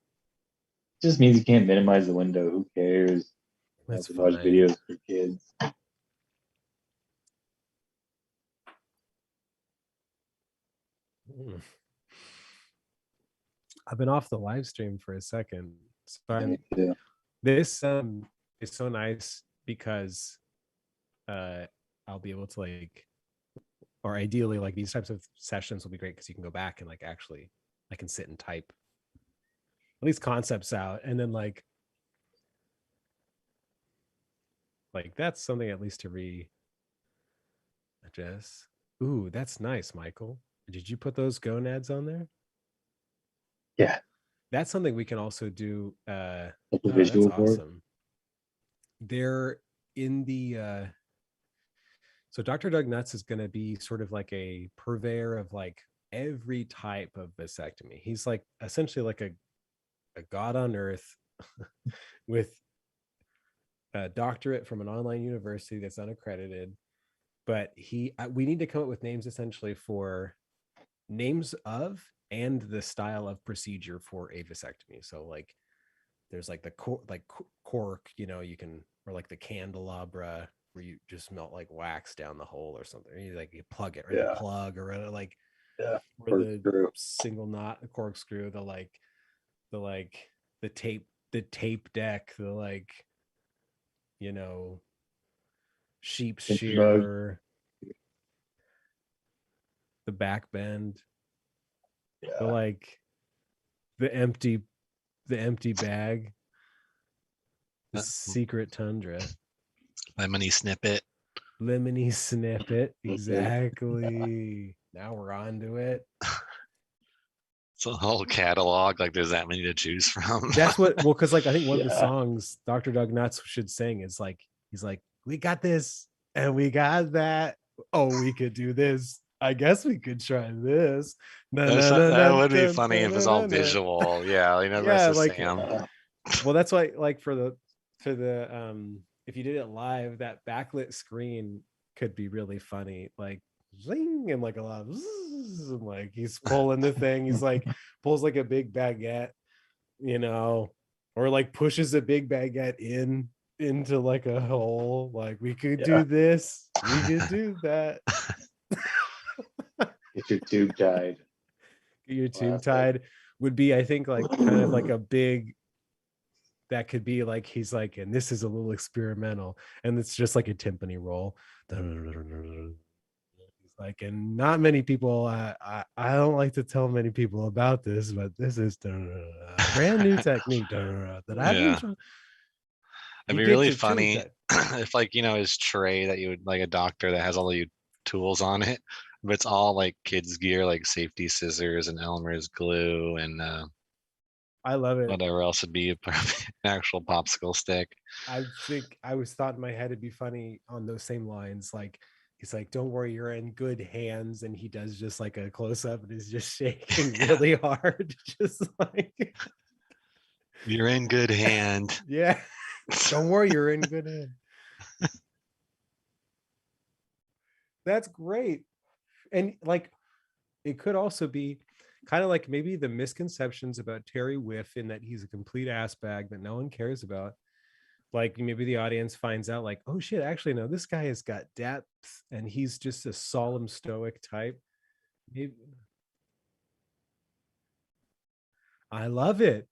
Just means you can't minimize the window. Who cares? I That's have to watch fine. videos for kids. Mm. I've been off the live stream for a second. So Me too. this is so nice because I'll be able to like, or ideally like these types of sessions will be great because you can go back and like actually I can sit and type at least concepts out, and then like that's something at least to readjust. Ooh, that's nice, Michael. Did you put those gonads on there? Yeah. That's something we can also do. Like a Oh, that's visual board. awesome. They're in the so Dr. Doug Nuts is going to be sort of like a purveyor of like every type of vasectomy. He's like essentially like a god on earth with a doctorate from an online university that's unaccredited. But we need to come up with names essentially for names of and the style of procedure for a vasectomy. So like there's like the cork, you know, you can, or like the candelabra where you just melt like wax down the hole or something. You like you plug it, or the plug, or like Yeah. or the single knot, the corkscrew, the tape deck, the like, you know, sheep's shear, the back bend, the like the empty bag, the secret tundra, Lemony Snippet. exactly. Now we're on to it. It's a whole catalog. Like there's that many to choose from. That's what, well, because like I think one of the songs Dr. Doug Nuts should sing is like, he's like, we got this and we got that. Oh, we could do this. I guess we could try this. That would be funny if it's all visual. Yeah, you know, yeah, like Sam. Well, that's why like for the if you did it live, that backlit screen could be really funny. Like zing, and like a lot of zzz, and like he's pulling the thing. He's like pulls like a big baguette, you know, or like pushes a big baguette into like a hole. Like we could do this, we could do that. Get your tube tied. Get your tube tied would be, I think, like kind of like a big, that could be like, he's like, and this is a little experimental, and it's just like a timpani roll. He's like, and not many people, I don't like to tell many people about this, but this is a brand new technique that I've been trying. It'd He be really gets it too, funny that- if, like, his tray that you would, like, a doctor that has all the tools on it, but it's all like kids gear, like safety scissors and Elmer's glue and I love it. whatever else would be an actual popsicle stick. I think I was thought in my head it'd be funny on those same lines. Like he's like, "Don't worry, you're in good hands," and he does just like a close up and is just shaking really hard, just like, You're in good hand. yeah. Don't worry, you're in good hands. That's great, and like, it could also be kind of like maybe the misconceptions about Terry Whiff in that he's a complete ass bag that no one cares about. Like maybe the audience finds out like, oh shit, actually no, this guy has got depth and he's just a solemn stoic type. I love it.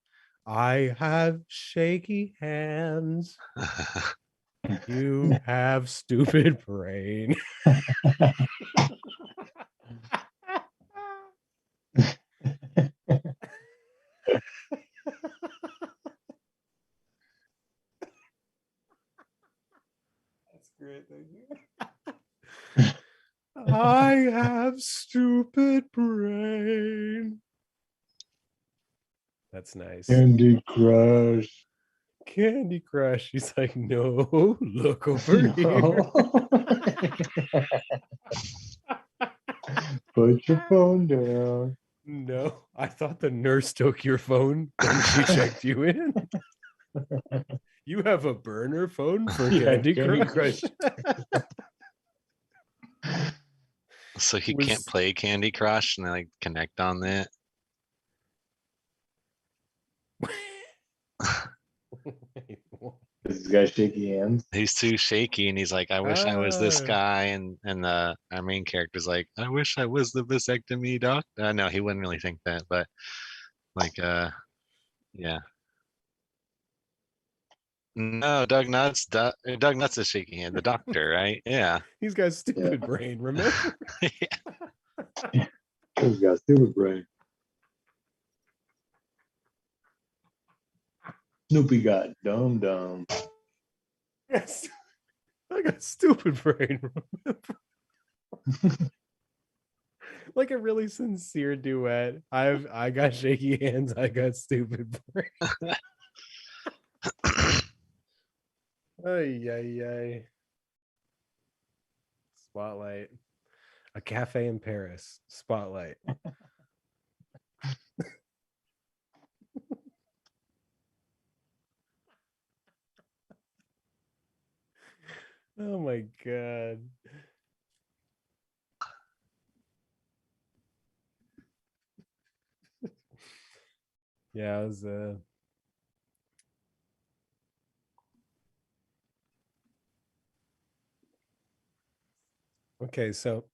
I have shaky hands. You have stupid brain. That's great. Thank you. I have stupid brain. That's nice. Candy Crush. Candy Crush. He's like, no, look over here. Put your phone down. No, I thought the nurse took your phone when she checked you in. You have a burner phone for Yeah, Candy Candy Crush. So he Was- can't play Candy Crush and like connect on that. This guy shaky hands. He's too shaky and he's like, I wish I was this Ah. guy. And our main character's like, I wish I was the vasectomy doc. No, he wouldn't really think that, but like, yeah. No, Doug Nuts. Doug Nuts is shaking hand. The doctor, right? Yeah. He's got stupid brain, remember? This guy's stupid brain. Snoopy got dumb. Yes. I got stupid brain, remember? Like a really sincere duet. I got shaky hands, I got stupid brain. Ay, ay, ay. Spotlight. A cafe in Paris. Spotlight. Oh my god. Yeah, it was okay, so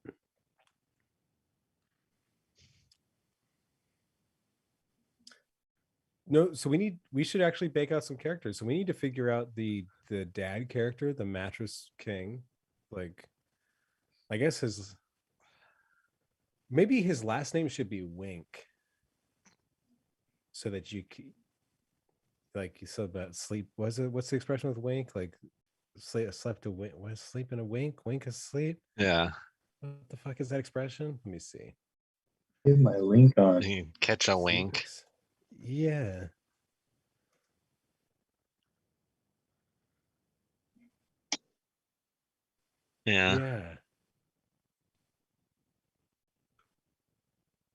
no, so we should actually bake out some characters. So we need to figure out the dad character, the mattress king. Like, I guess maybe his last name should be Wink. So that like you said about sleep. What's the expression with Wink? Like slept a wink. Was sleep in a wink? Wink asleep? Yeah. What the fuck is that expression? Let me see. Get my link on. You catch a wink. Sleepers. Yeah. Yeah. Yeah.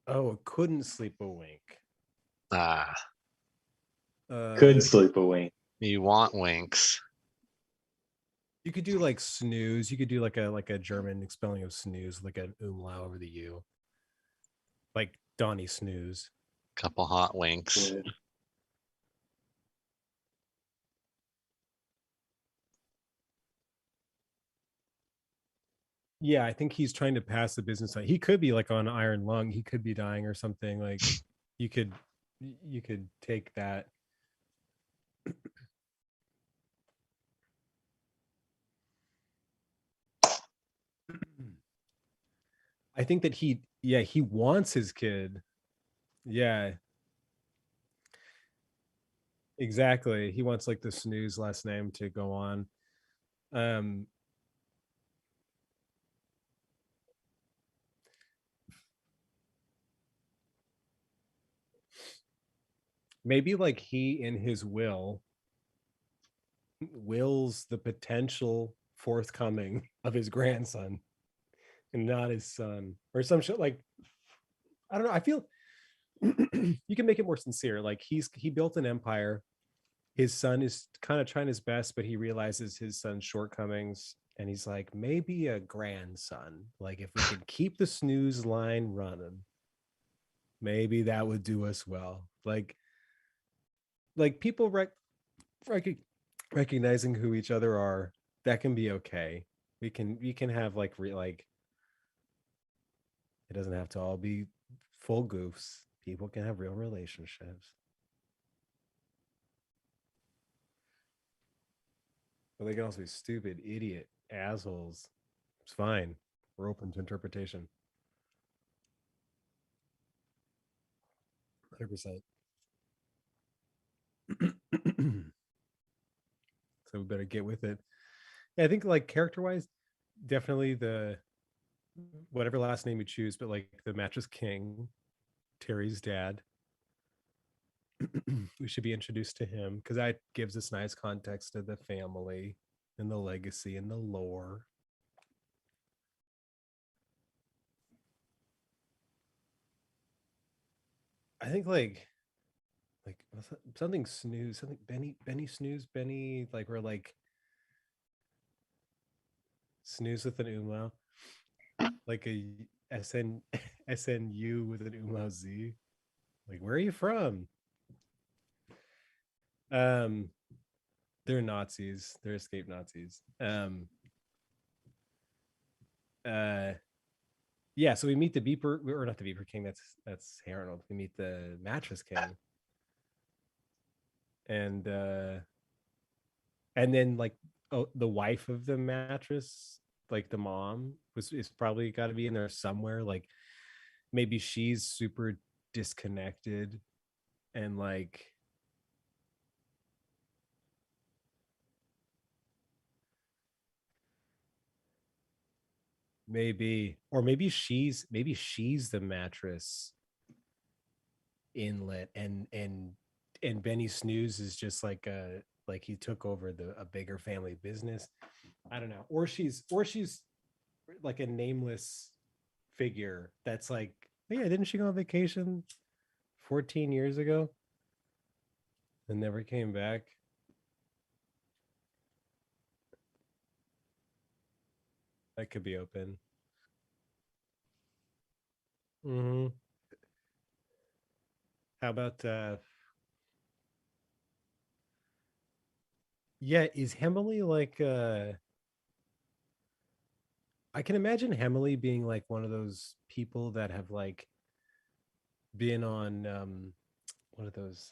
Oh, it couldn't sleep a wink. Ah, Could sleep a wink. you want winks. You could do like snooze. You could do like a German spelling of snooze, like an umlaut over the U. Like Donnie Snooze. Couple hot winks. Yeah. Yeah, I think he's trying to pass the business on. He could be like on iron lung. He could be dying or something. Like you could take that. I think that he wants his kid. Yeah. Exactly. He wants like the snooze last name to go on. Maybe like he in his wills the potential forthcoming of his grandson and not his son or some shit. Like, I don't know, I feel you can make it more sincere. Like he built an empire. His son is kind of trying his best, but he realizes his son's shortcomings, and he's like, maybe a grandson. Like, if we could keep the snooze line running, maybe that would do us well. Like people recognizing who each other are, that can be okay. We can have like it doesn't have to all be full goofs. People can have real relationships. But they can also be stupid, idiot, assholes. It's fine. We're open to interpretation. 100%. So we better get with it. Yeah, I think like character-wise, definitely the whatever last name you choose, but like the Mattress King, Terry's dad. We should be introduced to him because that gives us nice context to the family and the legacy and the lore. I think like something snooze, something Benny snooze, Benny, like we're like snooze with an umlaut, like a SN SNU with an umlaut Z. Like, where are you from? They're Nazis. They're escaped Nazis. Yeah, so we meet the Beeper, or not the Beeper King, that's Harold. We meet the Mattress King. And then like the wife of the mattress, like the mom is probably got to be in there somewhere. Like maybe she's super disconnected and like maybe, or maybe she's the mattress inlet, and Benny Snooze is just like he took over a bigger family business. I don't know. Or she's like a nameless figure that's like, yeah, didn't she go on vacation 14 years ago and never came back? That could be open. Hmm. How about yeah, is Hemily like I can imagine Hemily being like one of those people that have like been on one of those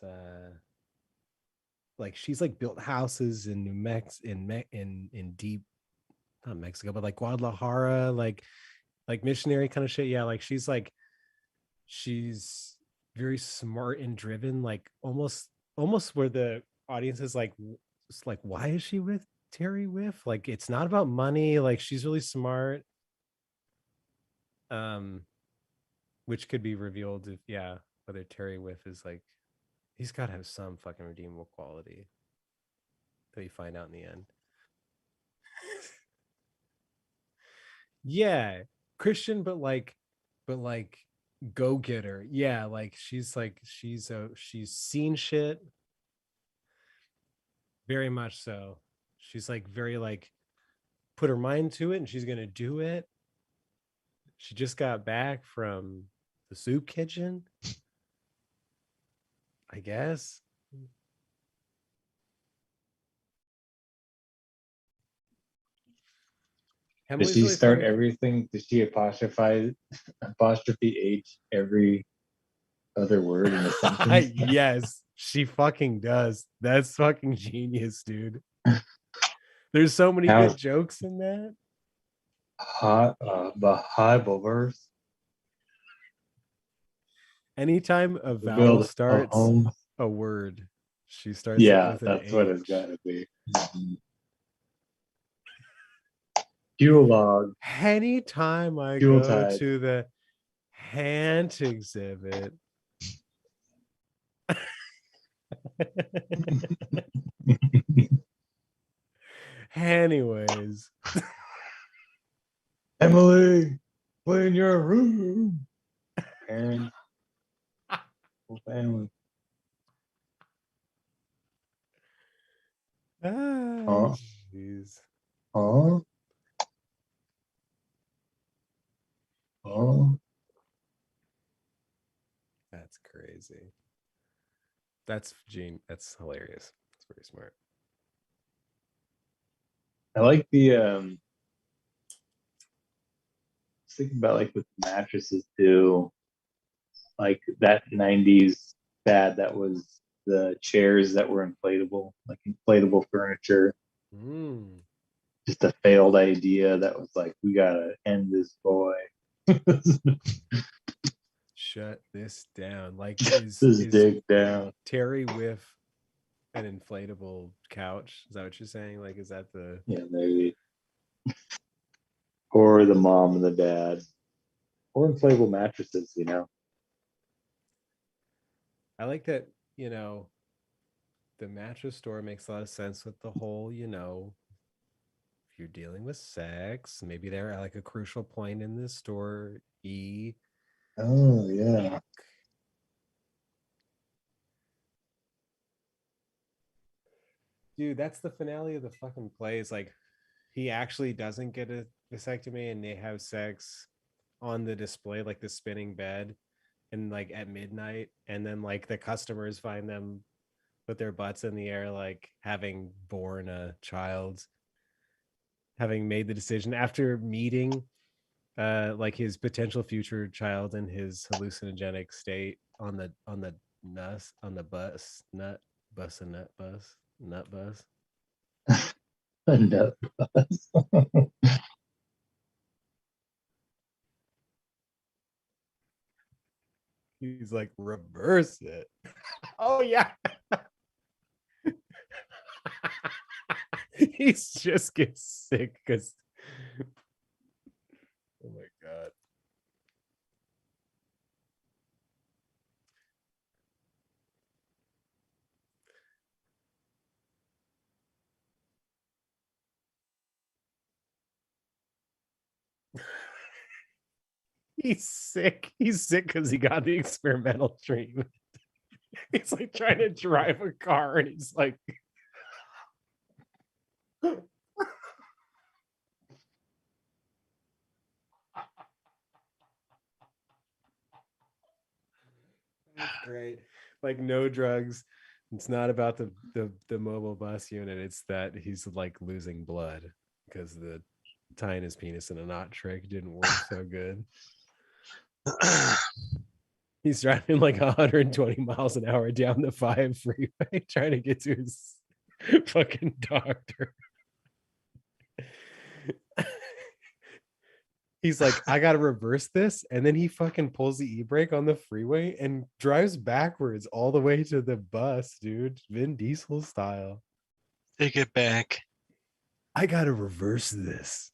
like she's like built houses in New Mex in deep, not Mexico, but like Guadalajara, like missionary kind of shit. Yeah, like she's very smart and driven, like almost where the audience is like, it's like, why is she with Terry Whiff? Like, it's not about money. Like, she's really smart. Um, which could be revealed if, yeah, whether Terry Whiff is like, he's got to have some fucking redeemable quality that you find out in the end. Yeah, Christian, but like go getter. Yeah, like she's seen shit, very much so. She's like very like put her mind to it and she's gonna do it. She just got back from the soup kitchen, I guess. Does Emily's she really start funny. everything? Does she apostrophe H every other word in a sentence? Yes, she fucking does. That's fucking genius, dude. There's so many good How's jokes in that. hot Bible verse Anytime a to vowel build a starts home? a word, She starts Yeah, with an that's what it's H. gotta be. Fuel log. Anytime I Fuel go tide. to the Hant exhibit. Anyways, Emily, clean your room. Aaron, whole family. ah, jeez. Huh? Huh? That's crazy. That's Gene. That's hilarious. It's pretty smart. I like the thinking about like with mattresses too, like that 90s fad that was the chairs that were inflatable, like inflatable furniture. Mm. Just a failed idea that was like, we gotta end this boy. Shut this down. Like, This is dig down. Terry with an inflatable couch? Is that what you're saying? Like, is that the Yeah, maybe. Or the mom and the dad. Or inflatable mattresses, you know. I like that, you know, the mattress store makes a lot of sense with the whole, you know, if you're dealing with sex, maybe they're at like a crucial point in this store. Oh yeah. Dude, that's the finale of the fucking play. Is like he actually doesn't get a vasectomy and they have sex on the display, like the spinning bed, and like at midnight, and then like the customers find them with their butts in the air, like having born a child, having made the decision after meeting like his potential future child in his hallucinogenic state on the nus on the bus nut bus and nut bus. No. He's like, reverse it. Oh yeah. He's just gets sick because oh my god. He's sick. He's sick because he got the experimental treatment. He's like trying to drive a car and he's like that's great. Like no drugs. It's not about the mobile bus unit. It's that he's like losing blood because the tying his penis in a knot trick didn't work so good. He's driving like 120 miles an hour down the 5 freeway trying to get to his fucking doctor. He's like, I gotta reverse this, and then he fucking pulls the e-brake on the freeway and drives backwards all the way to the bus, dude. Vin Diesel style. Take it back. I gotta reverse this.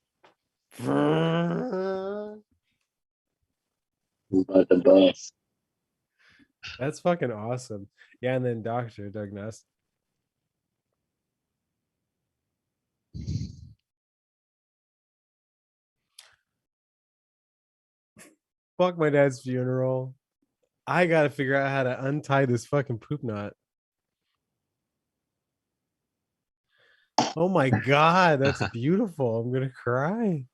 But the bus. That's fucking awesome. Yeah, and then Dr. Doug Nuss. Fuck my dad's funeral. I gotta figure out how to untie this fucking poop knot. Oh my god, that's beautiful. I'm gonna cry.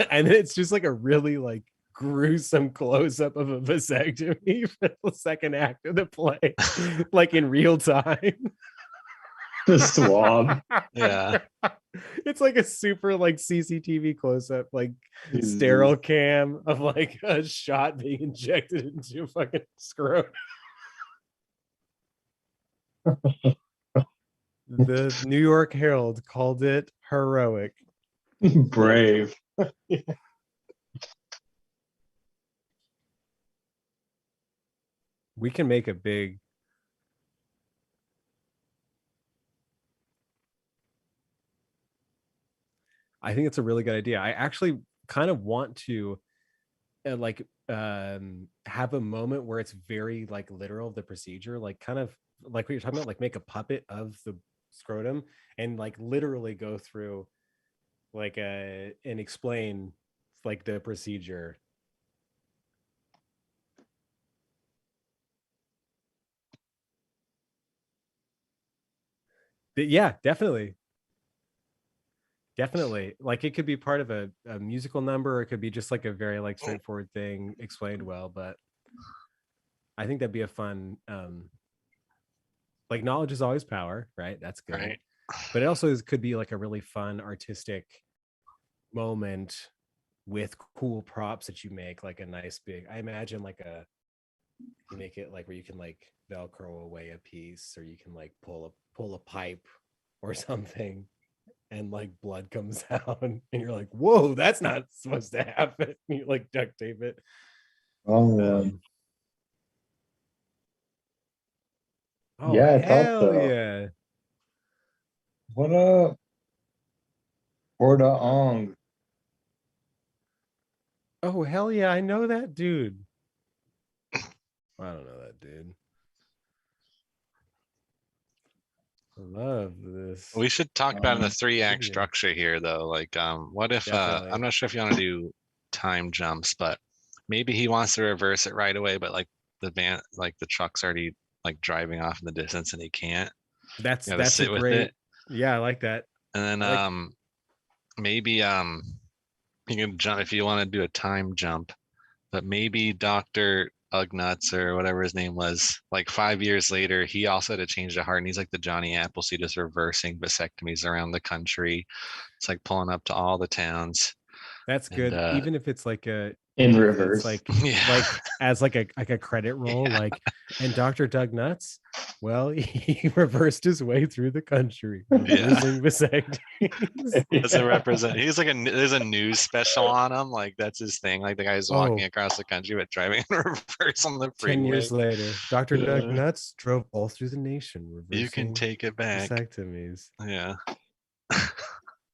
And then it's just like a really like gruesome close-up of a vasectomy for the second act of the play, like in real time. The swab. Yeah. It's like a super like CCTV close-up, like sterile cam of like a shot being injected into a fucking scrotum. The New York Herald called it heroic. Brave. We can make a big. I think it's a really good idea. I actually kind of want to have a moment where it's very like literal, the procedure, like kind of like what you're talking about, like make a puppet of the scrotum and like literally go through like and explain like the procedure. Yeah, definitely. Definitely. Like it could be part of a musical number, or it could be just like a very like straightforward thing explained well, but I think that'd be a fun like knowledge is always power, right? That's good. Right. But it also could be like a really fun artistic moment with cool props that you make, like a nice big, I imagine like you make it like where you can like Velcro away a piece, or you can like pull a pipe or something, and like blood comes out and you're like, whoa, that's not supposed to happen. You like duct tape it. Oh, Oh yeah, I thought hell so. yeah. What up? Orda Ong. Oh hell yeah, I know that dude. I don't know that dude. I love this. We should talk about in the 3-act video. structure here though. Like, what if Definitely. I'm not sure if you want to do time jumps, but maybe he wants to reverse it right away, but like the van, like the truck's already like driving off in the distance and he can't. That's You gotta a sit with great. it. Yeah, I like that. And then I like maybe you can jump if you want to do a time jump, but maybe Dr. Ugnuts or whatever his name was, like 5 years later, he also had to change the heart, and he's like the Johnny Appleseed, just reversing vasectomies around the country. It's like pulling up to all the towns. that's And good. Even if it's like In it's reverse. like yeah, as like a credit roll, Yeah. like, and Dr. Doug Nuts, well, he reversed his way through the country, Yeah. reversing vasectomies. doesn't represent. He's like there's a news special on him, like that's his thing. Like the guy's walking Oh. across the country but driving in reverse on the 10 freeway. years later, Dr. Doug Yeah. Nuts drove all through the nation, You can reversing take it back. vasectomies. Yeah.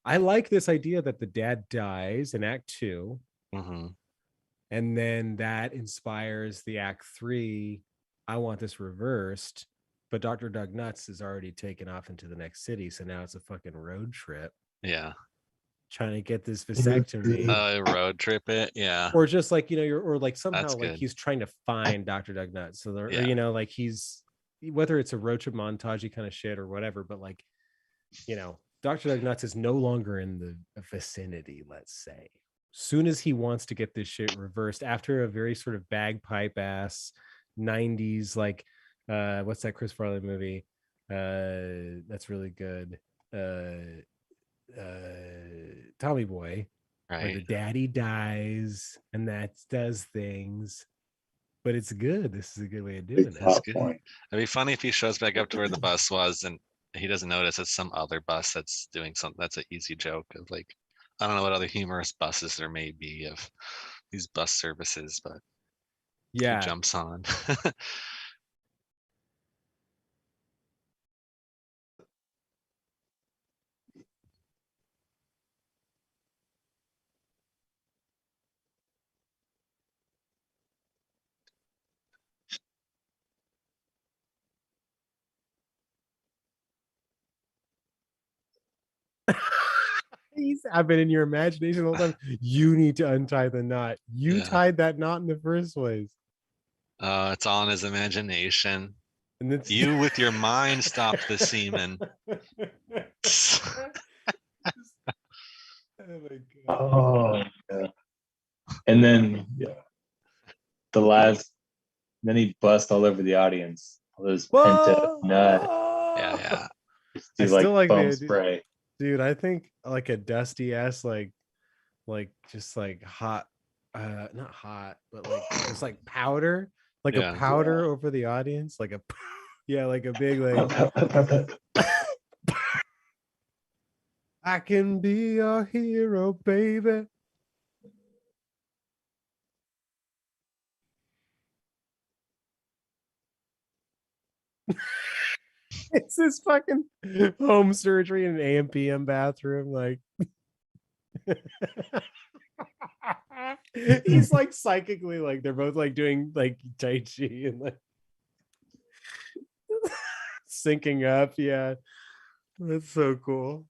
I like this idea that the dad dies in Act 2, hmm and then that inspires the Act 3. I want this reversed, but Dr. Doug Nuts is already taken off into the next city, so now it's a fucking road trip Yeah. trying to get this vasectomy. Road trip it. Yeah. Or just like, or like somehow That's like good. he's trying to find Dr. Doug Nuts. So there, Yeah. or like he's, whether it's a road trip montage kind of shit or whatever, but like, Dr. Doug Nuts is no longer in the vicinity, let's say. Soon as he wants to get this shit reversed after a very sort of bagpipe ass 90s, like what's that Chris Farley movie? That's really good. Tommy Boy, where the Right. daddy dies and that does things, but it's good. This is a good way of doing Big it. top good. point. It'd be funny if he shows back up to where the bus was and he doesn't notice it's some other bus that's doing something. That's an easy joke of like, I don't know what other humorous buses there may be of these bus services, but he Yeah. jumps on. I've been in your imagination all the time. You need to untie the knot. You Yeah. tied that knot in the first place. It's all in his imagination. And then You with your mind stopped the semen. Oh my God. Oh, yeah. And then the last, then he busts all over the audience. All those pent up nut. Yeah. Just I do still like the foam idea. spray. Dude, I think like a dusty ass, like just like hot, not hot, but like just like powder, like Yeah. a powder over the audience, like a yeah, like a big like I can be your hero, baby. It's this fucking home surgery in an AM/PM bathroom. Like, he's like psychically, like they're both like doing like Tai Chi and like syncing up. Yeah, that's so cool.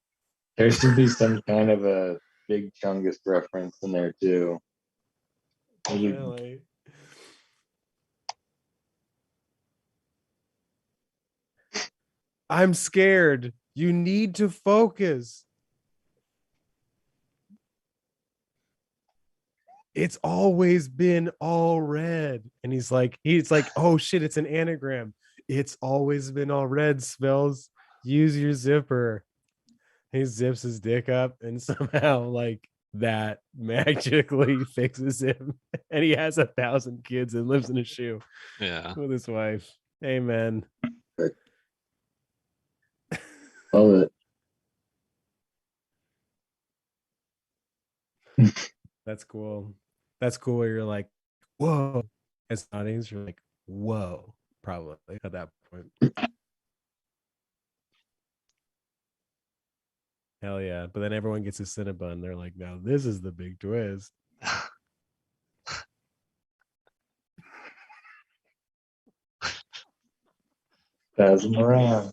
There should be some kind of a Big Chungus reference in there too. Really. I'm scared. You need to focus. It's always been all red. And he's like, oh shit, it's an anagram. It's always been all red, Spells. Use your zipper. He zips his dick up and somehow like that magically fixes him. And he has 1,000 kids and lives in a shoe Yeah. with his wife. Amen. Love it. That's cool. That's cool where you're like, whoa. As an audience, you're like, whoa, probably at that point. Hell yeah. But then everyone gets a Cinnabon. They're like, now this is the big twist. Pass them around.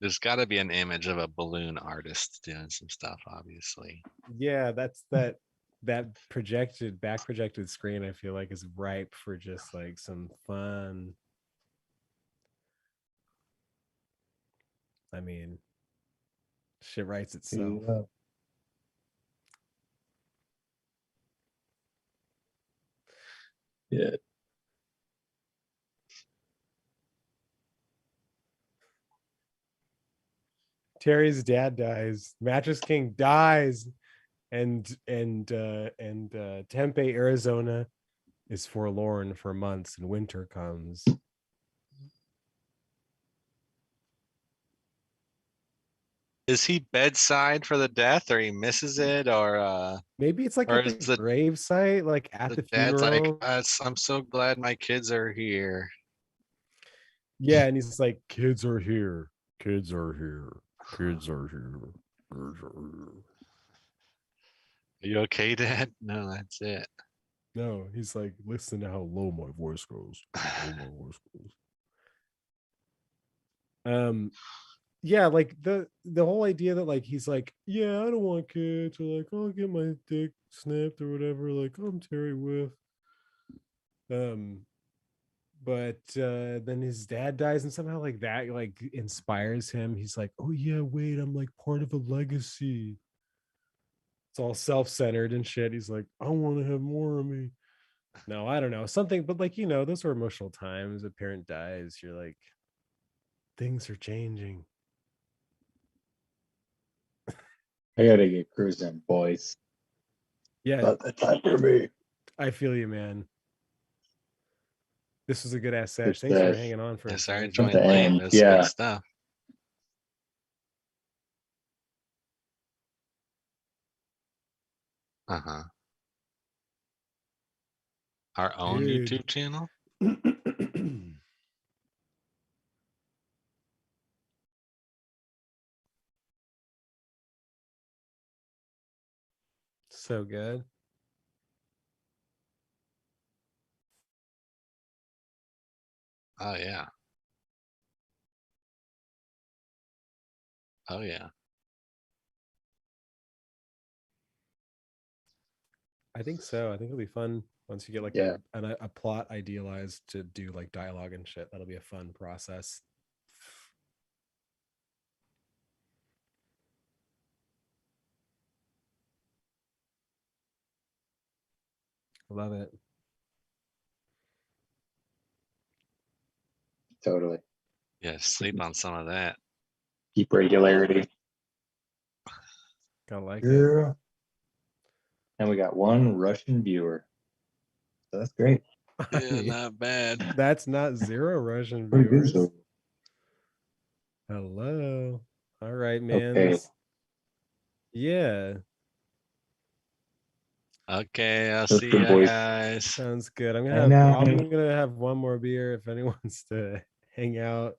There's got to be an image of a balloon artist doing some stuff, obviously. Yeah, that's that back projected screen, I feel like is ripe for just like some fun. I mean, shit writes itself. Yeah. Yeah. Terry's dad dies. Mattress King dies, and Tempe, Arizona, is forlorn for months, and winter comes. Is he bedside for the death, or he misses it, or Maybe it's like Or at is the the- grave site, like at the the dad's funeral. like, I'm so glad my kids are here. Yeah, and he's like, kids are here. Kids are here. Kids are here. Kids are here. Are you okay, Dad? No, that's it. No, he's like, listen to how low my voice goes. How low my voice goes. Yeah, like the whole idea that like he's like, yeah, I don't want kids, or like, I'll get my dick snipped or whatever. Like, I'm Terry Whiff. But then his dad dies, and somehow like that like inspires him. He's like, oh yeah, wait, I'm like part of a legacy. It's all self-centered and shit. He's like, I want to have more of me. No, I don't know. Something, but like, you know, those are emotional times. A parent dies, you're like, things are changing. I gotta get cruising, boys. Yeah, Not the time for me. I feel you, man. This was a good ass sesh. Good Thanks for sesh. hanging on for Yes, a I second. enjoyed the playing end, this yeah. good stuff. Uh-huh. Our own Dude. YouTube channel? So good. Oh yeah. Oh yeah. I think so. I think it'll be fun once you get like Yeah. a plot idealized to do like dialogue and shit. That'll be a fun process. Love it. Totally. Yeah, sleep on some of that. Keep regularity. Gotta like it. Yeah. And we got one Russian viewer. So that's great. I Yeah, mean, not bad. that's not zero Russian Pretty good. viewers. So Hello. All right, man. Okay. Yeah. Okay, I'll That's see good, you boys. guys. Sounds good. I'm I gonna know. I'm gonna have one more beer if anyone wants to hang out.